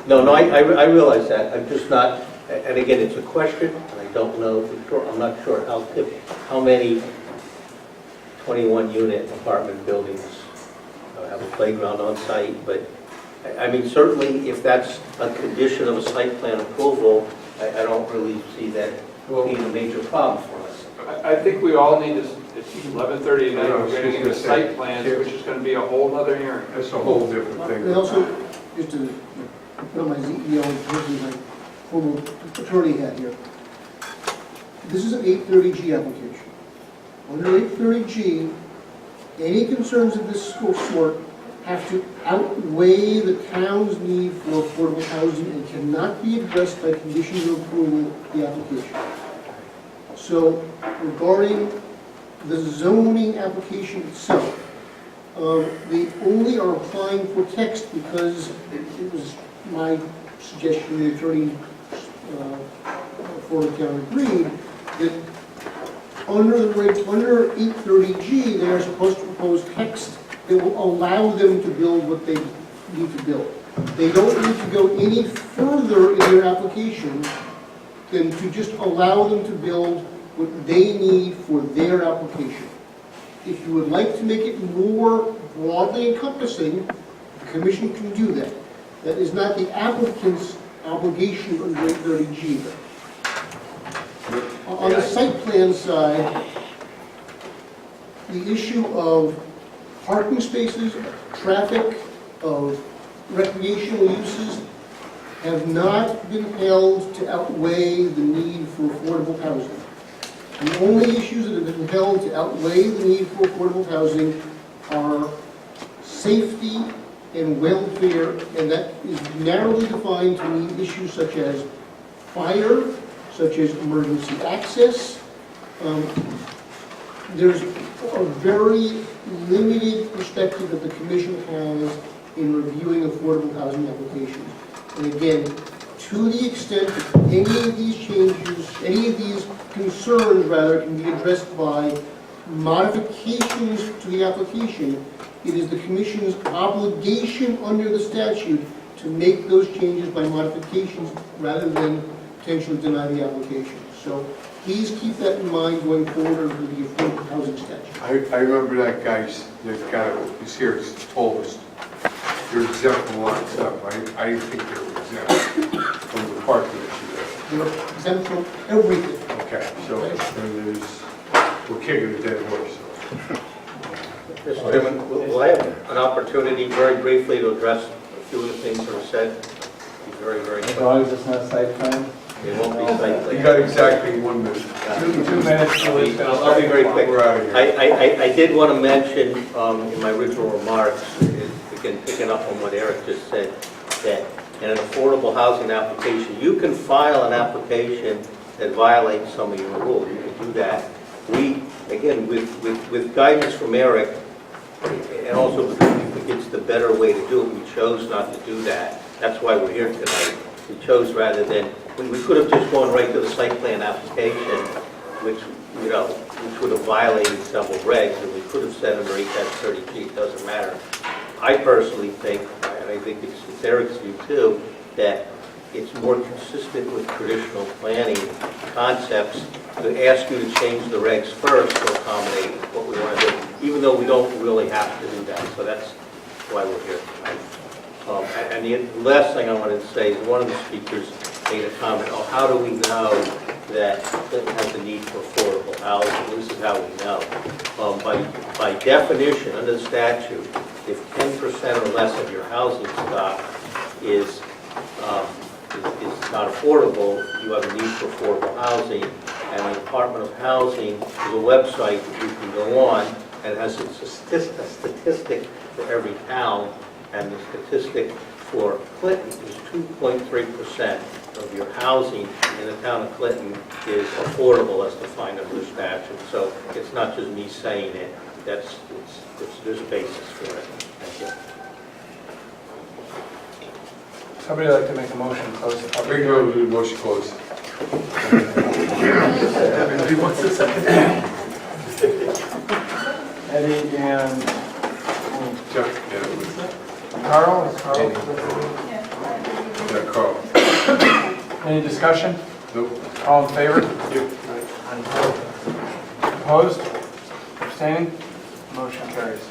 S4: No, I realize that. I'm just not, and again, it's a question, and I don't know for sure. I'm not sure how many 21-unit apartment buildings have a playground on site, but I mean, certainly if that's a condition of a site plan approval, I don't really see that being a major problem for us.
S5: I think we all need to, it's 11:30 tonight, we're getting into site plans, which is going to be a whole other hearing.
S13: That's a whole different thing.
S21: They also, just to put on my CEO, this is a former attorney hat here.
S20: this is an 830G application. Under 830G, any concerns of this sort have to outweigh the town's need for affordable housing and cannot be addressed by conditions of approval of the application. So regarding the zoning application itself, they only are applying for text because it was my suggestion, the attorney for the town agreed, that under 830G, they are supposed to propose text that will allow them to build what they need to build. They don't need to go any further in their application than to just allow them to build what they need for their application. If you would like to make it more broadly encompassing, the commission can do that. That is not the applicant's obligation under 830G. On the site plan side, the issue of parking spaces, traffic, of recreational uses have not been held to outweigh the need for affordable housing. The only issues that have been held to outweigh the need for affordable housing are safety and welfare, and that is narrowly defined to mean issues such as fire, such as emergency access. There's a very limited perspective that the commission has in reviewing affordable housing applications. And again, to the extent that any of these changes, any of these concerns rather, can be addressed by modifications to the application, it is the commission's obligation under the statute to make those changes by modifications rather than potentially deny the application. So please keep that in mind going forward with the affordable housing statute.
S13: I remember that guy who's here told us, you're exempt from a lot of stuff. I didn't think they were exempt from the parking issue.
S20: They're exempt from everything.
S13: Okay, so we're kicking a dead horse.
S4: Mr. Chairman, will I have an opportunity very briefly to address a few of the things that were said? Be very, very quick.
S1: As long as it's not site plan.
S4: It won't be site plan.
S13: You got exactly 1 minute.
S5: 2 minutes.
S4: I'll be very quick.
S13: We're out of here.
S4: I did want to mention in my original remarks, again, picking up on what Eric just said, that in an affordable housing application, you can file an application that violates some of your rules. You can do that. We, again, with guidance from Eric, and also because we think it's the better way to do it, we chose not to do that. That's why we're here tonight. We chose rather than, we could have just gone right to the site plan application, which would have violated several regs, and we could have said under 8-30G, it doesn't matter. I personally think, and I think it's Eric's view too, that it's more consistent with traditional planning concepts to ask you to change the regs first to accommodate what we want to do, even though we don't really have to do that. So that's why we're here tonight. And the last thing I wanted to say is one of the speakers made a comment, how do we know that Clinton has a need for affordable housing? This is how we know. By definition, under the statute, if 10% or less of your housing stock is not affordable, you have a need for affordable housing, and the Department of Housing is a website that you can go on, and it has a statistic for every town, and the statistic for Clinton is 2.3% of your housing in the town of Clinton is affordable as defined under the statute. So it's not just me saying it, there's a basis for it. Thank you.
S5: Somebody like to make a motion to close the public
S13: Bring
S5: hearing?
S13: over the motion closed.
S5: Everybody wants a second. Eddie and Carl? Is Carl?
S13: Yeah, Carl.
S5: Any discussion?
S13: Nope.
S5: All in favor?
S13: Yep.
S5: Opposed? Abstaining? Motion carries.